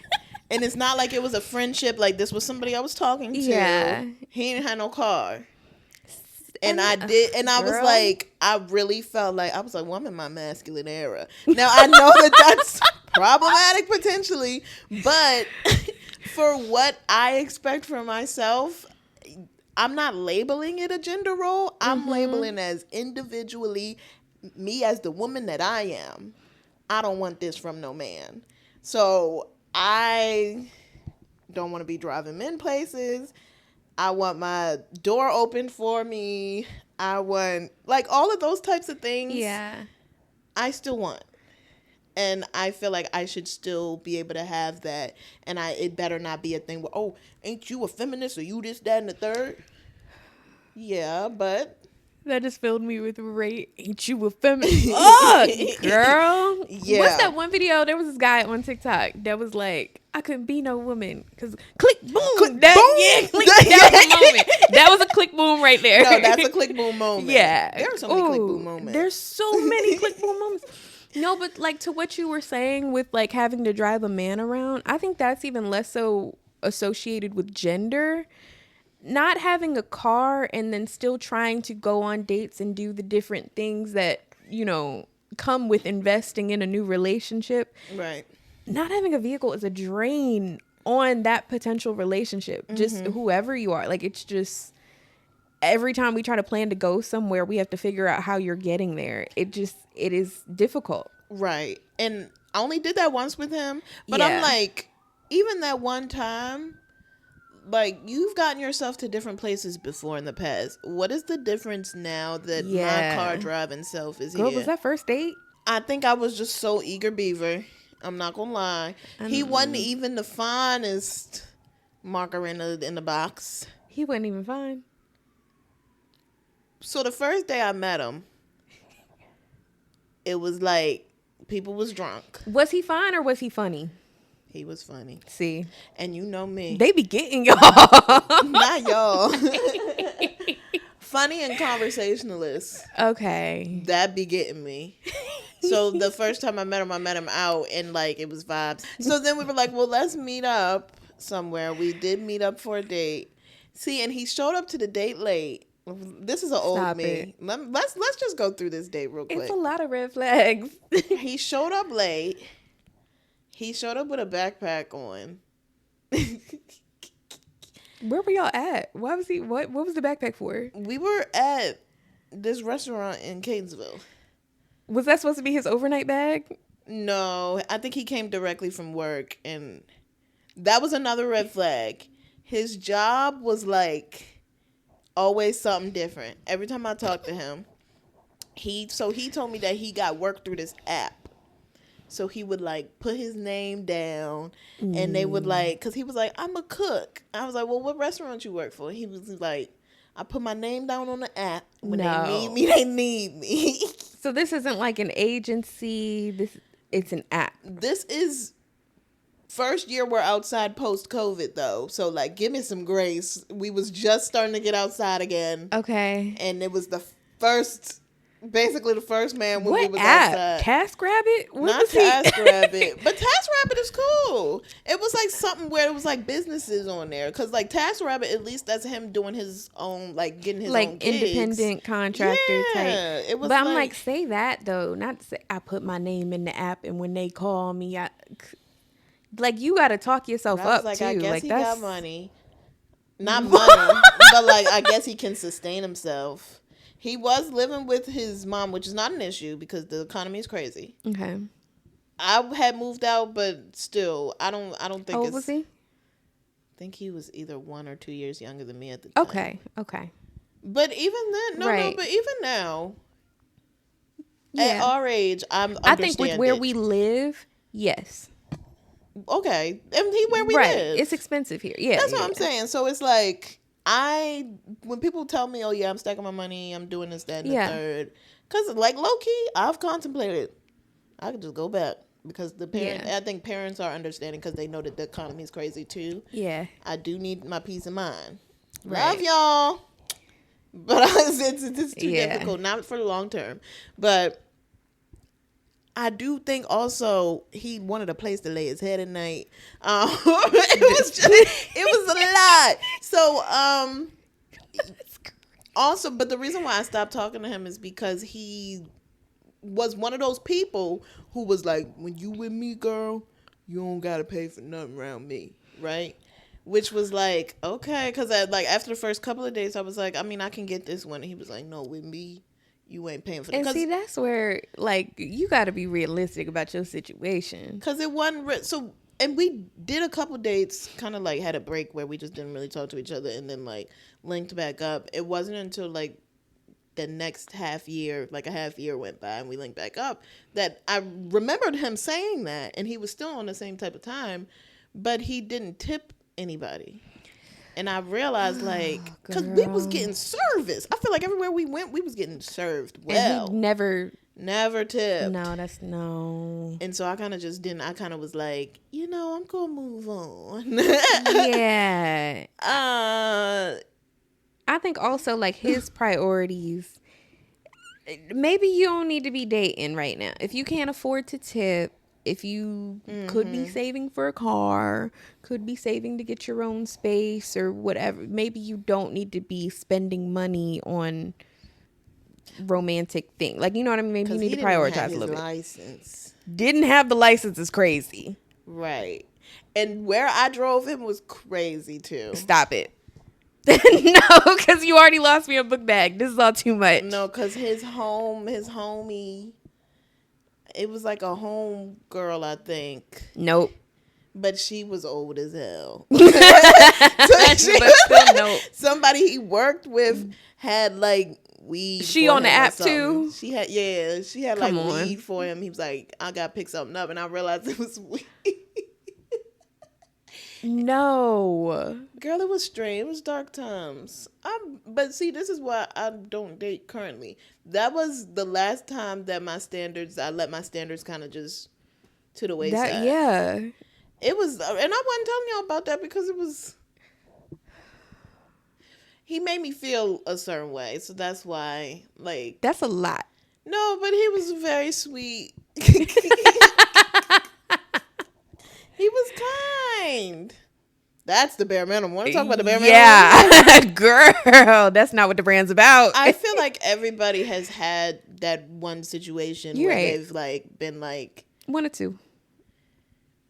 Speaker 2: And it's not like it was a friendship. Like, this was somebody I was talking to. Yeah. He didn't have no car. And I did, and I was like, I really felt like, I was like, well, I'm in my masculine era. Now, I know that that's problematic potentially, but for what I expect from myself, I'm not labeling it a gender role. I'm labeling as individually, me as the woman that I am. I don't want this from no man. So I don't want to be driving men places. I want my door open for me. I want, like, all of those types of things. Yeah. I still want. And I feel like I should still be able to have that. And it better not be a thing where, oh, ain't you a feminist or you this, that, and the third? Yeah, but
Speaker 1: That just filled me with rage. Ain't you a feminist? Oh, girl.
Speaker 2: Yeah.
Speaker 1: What's that one video? There was this guy on TikTok that was like, I couldn't be no woman because click boom.
Speaker 2: Click,
Speaker 1: That,
Speaker 2: boom.
Speaker 1: Yeah, click, that was a moment. That was a click boom right there.
Speaker 2: No, that's a click boom moment.
Speaker 1: Yeah.
Speaker 2: There are so many click boom moments.
Speaker 1: There's so many click boom moments. No, but like to what you were saying with like having to drive a man around, I think that's even less so associated with gender. Not having a car and then still trying to go on dates and do the different things that, you know, come with investing in a new relationship.
Speaker 2: Right.
Speaker 1: Not having a vehicle is a drain on that potential relationship. Just whoever you are. Like, it's just every time we try to plan to go somewhere, we have to figure out how you're getting there. It is difficult.
Speaker 2: Right. And I only did that once with him, but I'm like, even that one time, like, you've gotten yourself to different places before in the past. What is the difference now that my car driving self is here?
Speaker 1: Girl, was that first date?
Speaker 2: I think I was just so eager beaver. I'm not gonna lie. He wasn't even the finest marker in the box.
Speaker 1: He wasn't even fine.
Speaker 2: So the first day I met him, it was like people was drunk.
Speaker 1: Was he fine or was he funny?
Speaker 2: He was funny.
Speaker 1: See.
Speaker 2: And you know me.
Speaker 1: They be getting y'all.
Speaker 2: Not y'all. Funny and conversationalist.
Speaker 1: Okay.
Speaker 2: That be getting me. So the first time I met him out and like it was vibes. So then we were like, well, let's meet up somewhere. We did meet up for a date. See, and he showed up to the date late. This is an old
Speaker 1: Stop
Speaker 2: me.
Speaker 1: it.
Speaker 2: Let's just go through this date real quick.
Speaker 1: It's a lot of red flags.
Speaker 2: He showed up late. He showed up with a backpack on.
Speaker 1: Where were y'all at? Why was he? What was the backpack for?
Speaker 2: We were at this restaurant in Catonsville.
Speaker 1: Was that supposed to be his overnight bag?
Speaker 2: No, I think he came directly from work, and that was another red flag. His job was like always something different. Every time I talked to him, he told me that he got work through this app. So he would like put his name down and they would like, cause he was like, I'm a cook. I was like, well, what restaurant you work for? He was like, I put my name down on the app. When they need me, they need me.
Speaker 1: So this isn't like an agency. It's an app.
Speaker 2: This is first year we're outside post COVID though. So like, give me some grace. We was just starting to get outside again.
Speaker 1: Okay.
Speaker 2: And it was the first man when
Speaker 1: what
Speaker 2: we was
Speaker 1: app?
Speaker 2: outside.
Speaker 1: TaskRabbit?
Speaker 2: Not TaskRabbit, but TaskRabbit is cool. It was like something where it was like businesses on there, because like TaskRabbit, at least that's him doing his own, like getting his
Speaker 1: like
Speaker 2: own gigs.
Speaker 1: independent contractor type.
Speaker 2: It was.
Speaker 1: But I'm like, say that though, not to say I put my name in the app and when they call me, like you got to talk yourself up
Speaker 2: like,
Speaker 1: too.
Speaker 2: I guess
Speaker 1: like
Speaker 2: he
Speaker 1: that's
Speaker 2: got money, not money, but like I guess he can sustain himself. He was living with his mom, which is not an issue because the economy is crazy.
Speaker 1: Okay.
Speaker 2: I had moved out, but still, I don't think.
Speaker 1: How old was he?
Speaker 2: I think he was either 1 or 2 years younger than me at the time.
Speaker 1: Okay.
Speaker 2: But even then, but even now, at our age,
Speaker 1: I think with where we live, yes.
Speaker 2: Okay, and where we
Speaker 1: right.
Speaker 2: live,
Speaker 1: it's expensive here. Yeah,
Speaker 2: that's what I'm saying. So it's like when people tell me, "Oh yeah, I'm stacking my money, I'm doing this, that, and the third," because like low key, I've contemplated. I could just go back because I think parents are understanding because they know that the economy is crazy too.
Speaker 1: Yeah,
Speaker 2: I do need my peace of mind.
Speaker 1: Right.
Speaker 2: Love y'all, but it's too difficult, not for the long term, but. I do think also he wanted a place to lay his head at night. It was a lot. So also, but the reason why I stopped talking to him is because he was one of those people who was like, when you with me, girl, you don't gotta pay for nothing around me, right? Which was like, okay, because after the first couple of days, I was like, I mean, I can get this one. And he was like, no, with me. You ain't paying for it.
Speaker 1: And see, that's where, like, you got to be realistic about your situation.
Speaker 2: Because it wasn't... So, and we did a couple dates, kind of, like, had a break where we just didn't really talk to each other and then, like, linked back up. It wasn't until, like, the next half year, like, a half year went by and we linked back up that I remembered him saying that. And he was still on the same type of time, but he didn't tip anybody. And I realized, like, because we was getting service. I feel like everywhere we went, we was getting served well.
Speaker 1: And he
Speaker 2: never tipped.
Speaker 1: No, that's no.
Speaker 2: And so I kind of just didn't. I kind of was like, I'm gonna move on.
Speaker 1: Yeah. I think also like his priorities. Maybe you don't need to be dating right now. If you can't afford to tip, if you could be saving for a car, could be saving to get your own space or whatever. Maybe you don't need to be spending money on romantic thing. Like, you know what I mean? Maybe you need to prioritize a little bit.
Speaker 2: License.
Speaker 1: Didn't have the license is crazy.
Speaker 2: Right. And where I drove him was crazy too.
Speaker 1: Stop it. No, because you already lost me a book bag. This is all too much.
Speaker 2: No, because his homie, it was like a home girl, I think.
Speaker 1: Nope.
Speaker 2: But she was old as hell. Somebody he worked with had like weed.
Speaker 1: She on the app too?
Speaker 2: She had like weed for him. He was like, I gotta pick something up, and I realized it was weed.
Speaker 1: No.
Speaker 2: Girl, it was strange. It was dark times. But see, this is why I don't date currently. That was the last time that I let my standards kind of just to the wayside.
Speaker 1: Yeah.
Speaker 2: It was, and I wasn't telling y'all about that because it was, he made me feel a certain way. So that's why, like.
Speaker 1: That's a lot.
Speaker 2: No, but he was very sweet. He was kind. That's the bare minimum. Want to talk about the bare minimum?
Speaker 1: Yeah. Girl, that's not what the brand's about.
Speaker 2: I feel like everybody has had that one situation where they've like been like.
Speaker 1: One or two.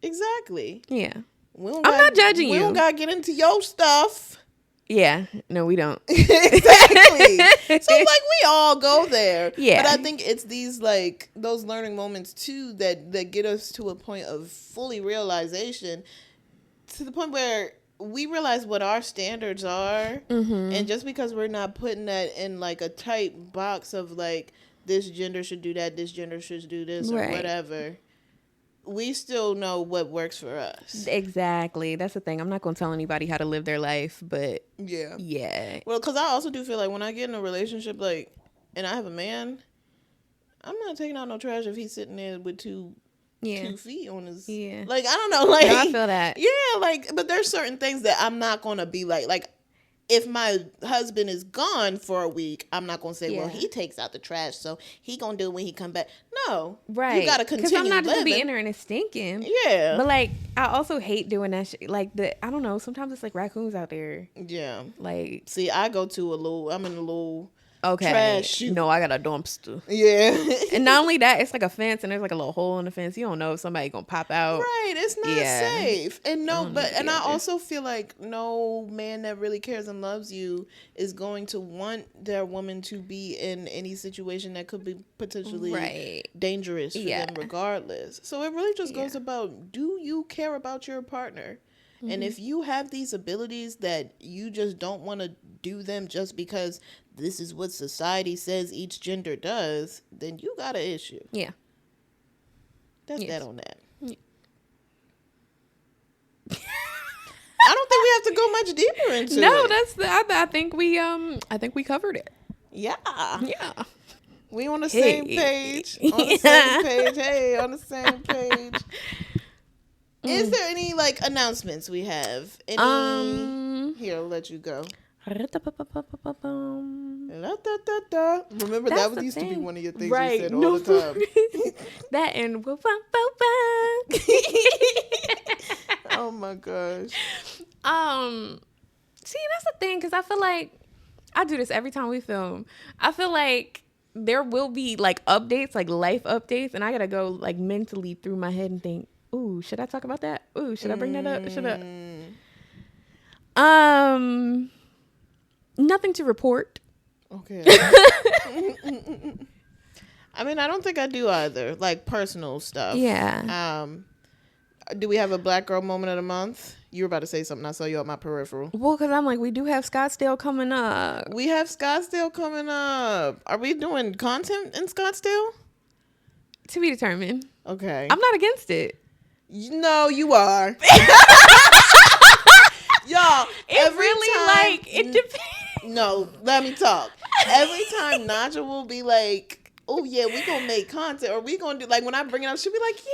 Speaker 2: Exactly.
Speaker 1: Yeah. I'm not judging you.
Speaker 2: We don't got to get into your stuff.
Speaker 1: Yeah. No, we don't.
Speaker 2: Exactly. So like we all go there.
Speaker 1: Yeah.
Speaker 2: But I think it's these like those learning moments too that get us to a point of fully realization, to the point where we realize what our standards are. Mm-hmm. And just because we're not putting that in like a tight box of like this gender should do that, this gender should do this, or whatever, we still know what works for us.
Speaker 1: Exactly. That's the thing. I'm not going to tell anybody how to live their life, but yeah.
Speaker 2: Well, because I also do feel like when I get in a relationship, like, and I have a man, I'm not taking out no trash if he's sitting there with two feet on his. Yeah. Like, I don't know. Like,
Speaker 1: no, I feel that.
Speaker 2: Yeah. Like, but there's certain things that I'm not going to be like, if my husband is gone for a week, I'm not going to say, well, he takes out the trash, so he going to do it when he come back. No.
Speaker 1: Right.
Speaker 2: You got to continue living.
Speaker 1: Because I'm not just going to be in there and it's stinking.
Speaker 2: Yeah.
Speaker 1: But, like, I also hate doing that shit. Like, I don't know. Sometimes it's like raccoons out there.
Speaker 2: Yeah.
Speaker 1: Like.
Speaker 2: See, I'm in a little trash chute.
Speaker 1: No, I got a dumpster.
Speaker 2: Yeah.
Speaker 1: And not only that, it's like a fence and there's like a little hole in the fence. You don't know if somebody going to pop out.
Speaker 2: Right. It's not safe. And I also feel like no man that really cares and loves you is going to want their woman to be in any situation that could be potentially dangerous for them regardless. So it really just goes about, do you care about your partner? Mm-hmm. And if you have these abilities that you just don't want to do them just because this is what society says each gender does, then you got an issue.
Speaker 1: Yeah.
Speaker 2: That's that on that. Yeah. I don't think we have to go much deeper into it.
Speaker 1: No, I think we covered it.
Speaker 2: Yeah.
Speaker 1: Yeah.
Speaker 2: We on the same page. On the same page. Hey, on the same page. Is there any like announcements we have? Here, I'll let you go. Remember that used to be one of your things you said all the time.
Speaker 1: That and
Speaker 2: oh my gosh.
Speaker 1: See, that's the thing, because I feel like I do this every time we film. I feel like there will be like updates, like life updates, and I gotta go like mentally through my head and think, ooh, should I talk about that? Ooh, should I bring that up? Should I? Nothing to report.
Speaker 2: Okay. I mean, I don't think I do either. Like personal stuff.
Speaker 1: Yeah.
Speaker 2: Do we have a Black Girl Moment of the Month? You were about to say something. I saw you on my peripheral.
Speaker 1: Well, because I'm like, we do have Scottsdale coming up.
Speaker 2: We have Scottsdale coming up. Are we doing content in Scottsdale?
Speaker 1: To be determined.
Speaker 2: Okay.
Speaker 1: I'm not against it.
Speaker 2: No, you are. Y'all, No.
Speaker 1: It depends.
Speaker 2: No, let me talk. Every time Najah will be like, oh yeah, we gonna make content, or we gonna do, like, when I bring it up, she'll be like, yeah,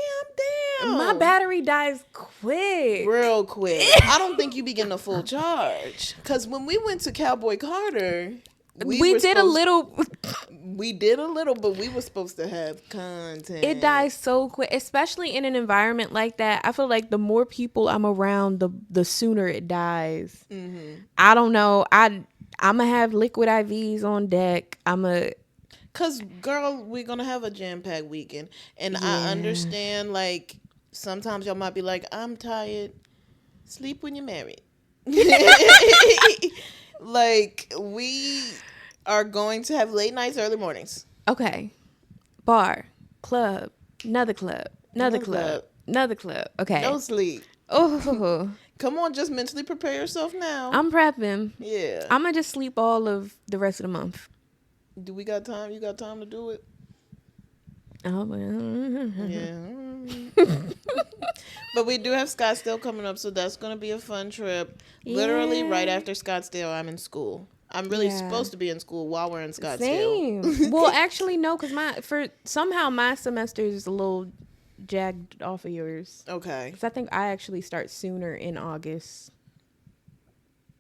Speaker 2: I'm down.
Speaker 1: My battery dies quick.
Speaker 2: Real quick. I don't think you be getting a full charge. Because when we went to Cowboy Carter, we did a little, but we were supposed to have content.
Speaker 1: It dies so quick, especially in an environment like that. I feel like the more people I'm around, the sooner it dies. Mm-hmm. I don't know. I'm gonna have liquid IVs on deck.
Speaker 2: Cause girl, we're gonna have a jam-packed weekend, and I understand, like, sometimes y'all might be like, I'm tired. Sleep when you're married. Like, we are going to have late nights, early mornings.
Speaker 1: Okay. Bar, club, another club, another club. Okay.
Speaker 2: No sleep.
Speaker 1: Oh.
Speaker 2: Come on, just mentally prepare yourself now.
Speaker 1: I'm prepping.
Speaker 2: Yeah.
Speaker 1: I'm going to just sleep all of the rest of the month.
Speaker 2: Do we got time? You got time to do it?
Speaker 1: Oh, well.
Speaker 2: Yeah. But we do have Scottsdale coming up, so that's going to be a fun trip. Yeah. Literally right after Scottsdale, I'm in school. I'm really supposed to be in school while we're in Scottsdale.
Speaker 1: Same. Well, actually, no, because somehow my semester is a little jagged off of yours.
Speaker 2: Okay.
Speaker 1: Because I think I actually start sooner in August.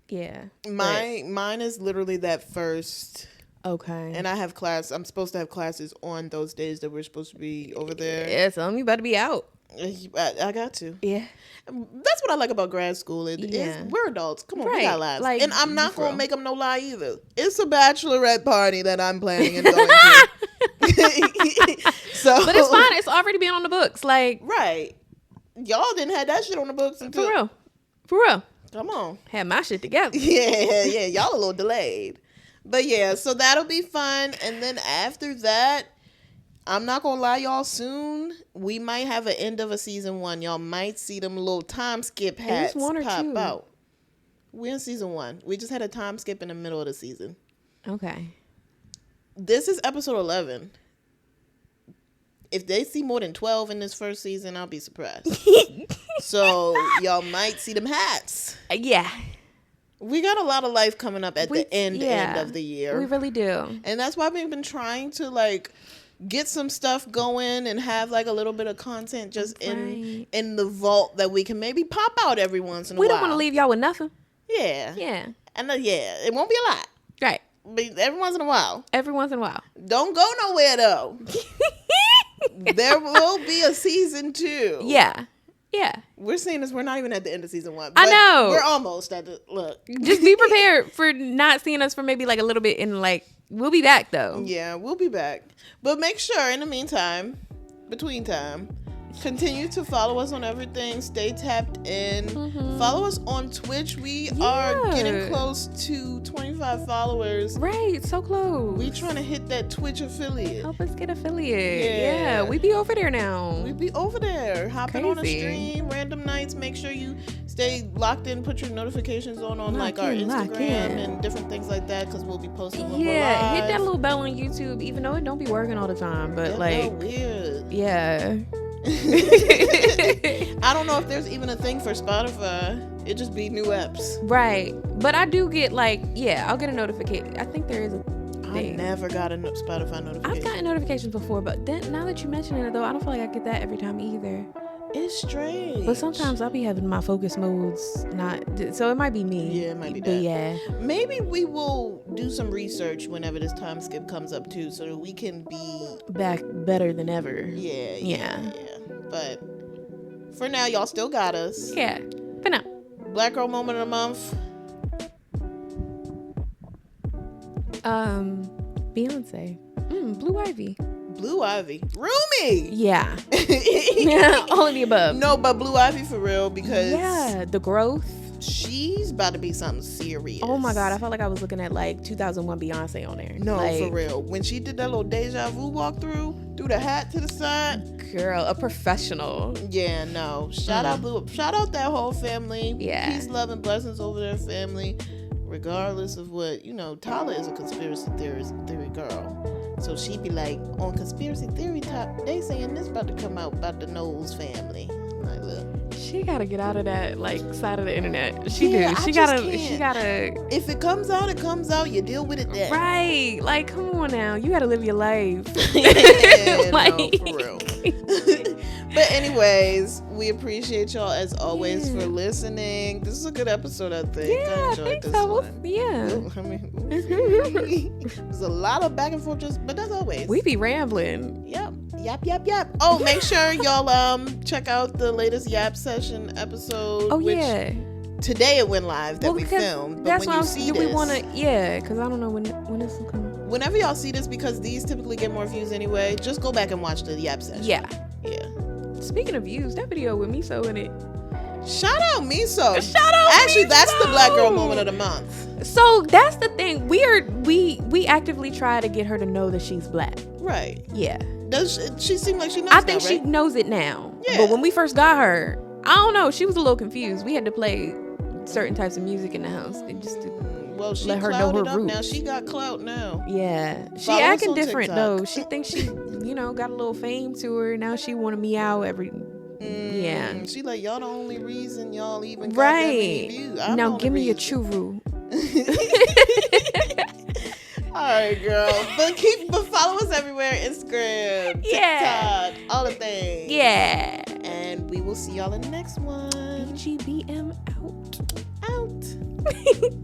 Speaker 1: Yeah.
Speaker 2: Mine is literally that first.
Speaker 1: Okay.
Speaker 2: And I have class. I'm supposed to have classes on those days that we're supposed to be over there.
Speaker 1: Yeah, so you better be out.
Speaker 2: I got to.
Speaker 1: Yeah.
Speaker 2: That's what I like about grad school. We're adults. Come on, we got lives. Like, and I'm not going to make them no lie either. It's a bachelorette party that I'm planning and going to. So,
Speaker 1: but it's fine. It's already been on the books. Like,
Speaker 2: right. Y'all didn't have that shit on the books until.
Speaker 1: For real.
Speaker 2: Come on.
Speaker 1: Had my shit together.
Speaker 2: Yeah. Y'all a little delayed. But yeah, so that'll be fun. And then after that, I'm not going to lie, y'all, soon we might have an end of a season 1. Y'all might see them little time skip hats pop out. We're in season 1. We just had a time skip in the middle of the season.
Speaker 1: Okay.
Speaker 2: This is episode 11. If they see more than 12 in this first season, I'll be surprised. So y'all might see them hats.
Speaker 1: Yeah.
Speaker 2: We got a lot of life coming up at the end of the year.
Speaker 1: We really do.
Speaker 2: And that's why we've been trying to, like, get some stuff going and have, like, a little bit of content just in the vault that we can maybe pop out every once in a while.
Speaker 1: We don't want to leave y'all with nothing.
Speaker 2: Yeah.
Speaker 1: Yeah.
Speaker 2: And it won't be a lot.
Speaker 1: Right.
Speaker 2: But every once in a while. Don't go nowhere, though. There will be a season 2.
Speaker 1: Yeah. Yeah.
Speaker 2: We're seeing this. We're not even at the end of season 1.
Speaker 1: I know.
Speaker 2: We're almost at the look.
Speaker 1: Just be prepared for not seeing us for maybe like a little bit we'll be back though.
Speaker 2: Yeah, we'll be back. But make sure in the meantime, between time, continue to follow us on everything. Stay tapped in. Mm-hmm. Follow us on Twitch. We are getting close to 25 followers.
Speaker 1: Right, so close.
Speaker 2: We trying to hit that Twitch affiliate.
Speaker 1: Help us get affiliate. Yeah, we be over there now.
Speaker 2: We be over there. Hopping on a stream, random nights. Make sure you stay locked in. Put your notifications on our Instagram and different things like that, because we'll be posting when we're live.
Speaker 1: Hit that little bell on YouTube, even though it don't be working all the time. But
Speaker 2: weird.
Speaker 1: Yeah.
Speaker 2: I don't know if there's even a thing for Spotify. It just be new apps.
Speaker 1: Right. But I do get I'll get a notification. I think there is a thing.
Speaker 2: I never got a Spotify notification.
Speaker 1: I've gotten notifications before, but then now that you mention it though, I don't feel like I get that every time either.
Speaker 2: It's strange.
Speaker 1: But sometimes I'll be having my focus modes so it might be me.
Speaker 2: Yeah, it might be
Speaker 1: that.
Speaker 2: Yeah. Maybe we will do some research whenever this time skip comes up too, so that we can be
Speaker 1: back better than ever.
Speaker 2: Yeah. But for now, y'all still got us.
Speaker 1: Yeah. For now.
Speaker 2: Black Girl Moment of the Month.
Speaker 1: Beyonce. Blue Ivy.
Speaker 2: Rumi.
Speaker 1: Yeah. All of the above.
Speaker 2: No, but Blue Ivy for real, because
Speaker 1: the growth.
Speaker 2: She's about to be something serious.
Speaker 1: Oh my God, I felt like I was looking at 2001 Beyonce on there.
Speaker 2: No, for real. When she did that little deja vu walkthrough, threw the hat to the side.
Speaker 1: Girl, a professional.
Speaker 2: Yeah, no. Shout out that whole family.
Speaker 1: Yeah.
Speaker 2: Peace, love, and blessings over their family. Regardless of what, Tyler is a conspiracy theory girl. So she'd be like, on conspiracy theory top, they saying this about to come out about the Knowles family. I'm like, look.
Speaker 1: She gotta get out of that side of the internet. She
Speaker 2: She
Speaker 1: gotta.
Speaker 2: If it comes out, it comes out. You deal with it then.
Speaker 1: Right. Like, come on now. You gotta live your life.
Speaker 2: Yeah, no, for real. But anyways, we appreciate y'all as always for listening. This is a good episode, I think. I enjoyed this one.
Speaker 1: Yeah.
Speaker 2: I mean, there's a lot of back and forth, but as always,
Speaker 1: we be rambling.
Speaker 2: Yep. Oh, make sure y'all check out the latest Yap Session episode.
Speaker 1: Oh, yeah.
Speaker 2: Today it went live that we filmed. But
Speaker 1: that's
Speaker 2: when you see this,
Speaker 1: we want to, because I don't know when this will come.
Speaker 2: Whenever y'all see this, because these typically get more views anyway, just go back and watch the Yap Session.
Speaker 1: Yeah.
Speaker 2: Yeah.
Speaker 1: Speaking of views, that video with Miso in it.
Speaker 2: Shout out Miso.
Speaker 1: Actually,
Speaker 2: Miso. That's the Black Girl Moment of the Month.
Speaker 1: So that's the thing. We actively try to get her to know that she's black.
Speaker 2: Right.
Speaker 1: Yeah.
Speaker 2: Does she seem like she knows?
Speaker 1: I think she knows it now. Yeah. But when we first got her, I don't know. She was a little confused. We had to play certain types of music in the house and just to let her know her roots.
Speaker 2: Now she got clout now.
Speaker 1: Yeah. She acting different though. She thinks she, got a little fame to her. Now she want to meow every. Yeah.
Speaker 2: She like, y'all the only reason y'all even got that many views.
Speaker 1: Now give me a churu.
Speaker 2: All right, girl. But follow us everywhere: Instagram, TikTok, all the things.
Speaker 1: Yeah.
Speaker 2: And we will see y'all in the next one.
Speaker 1: BGBM out.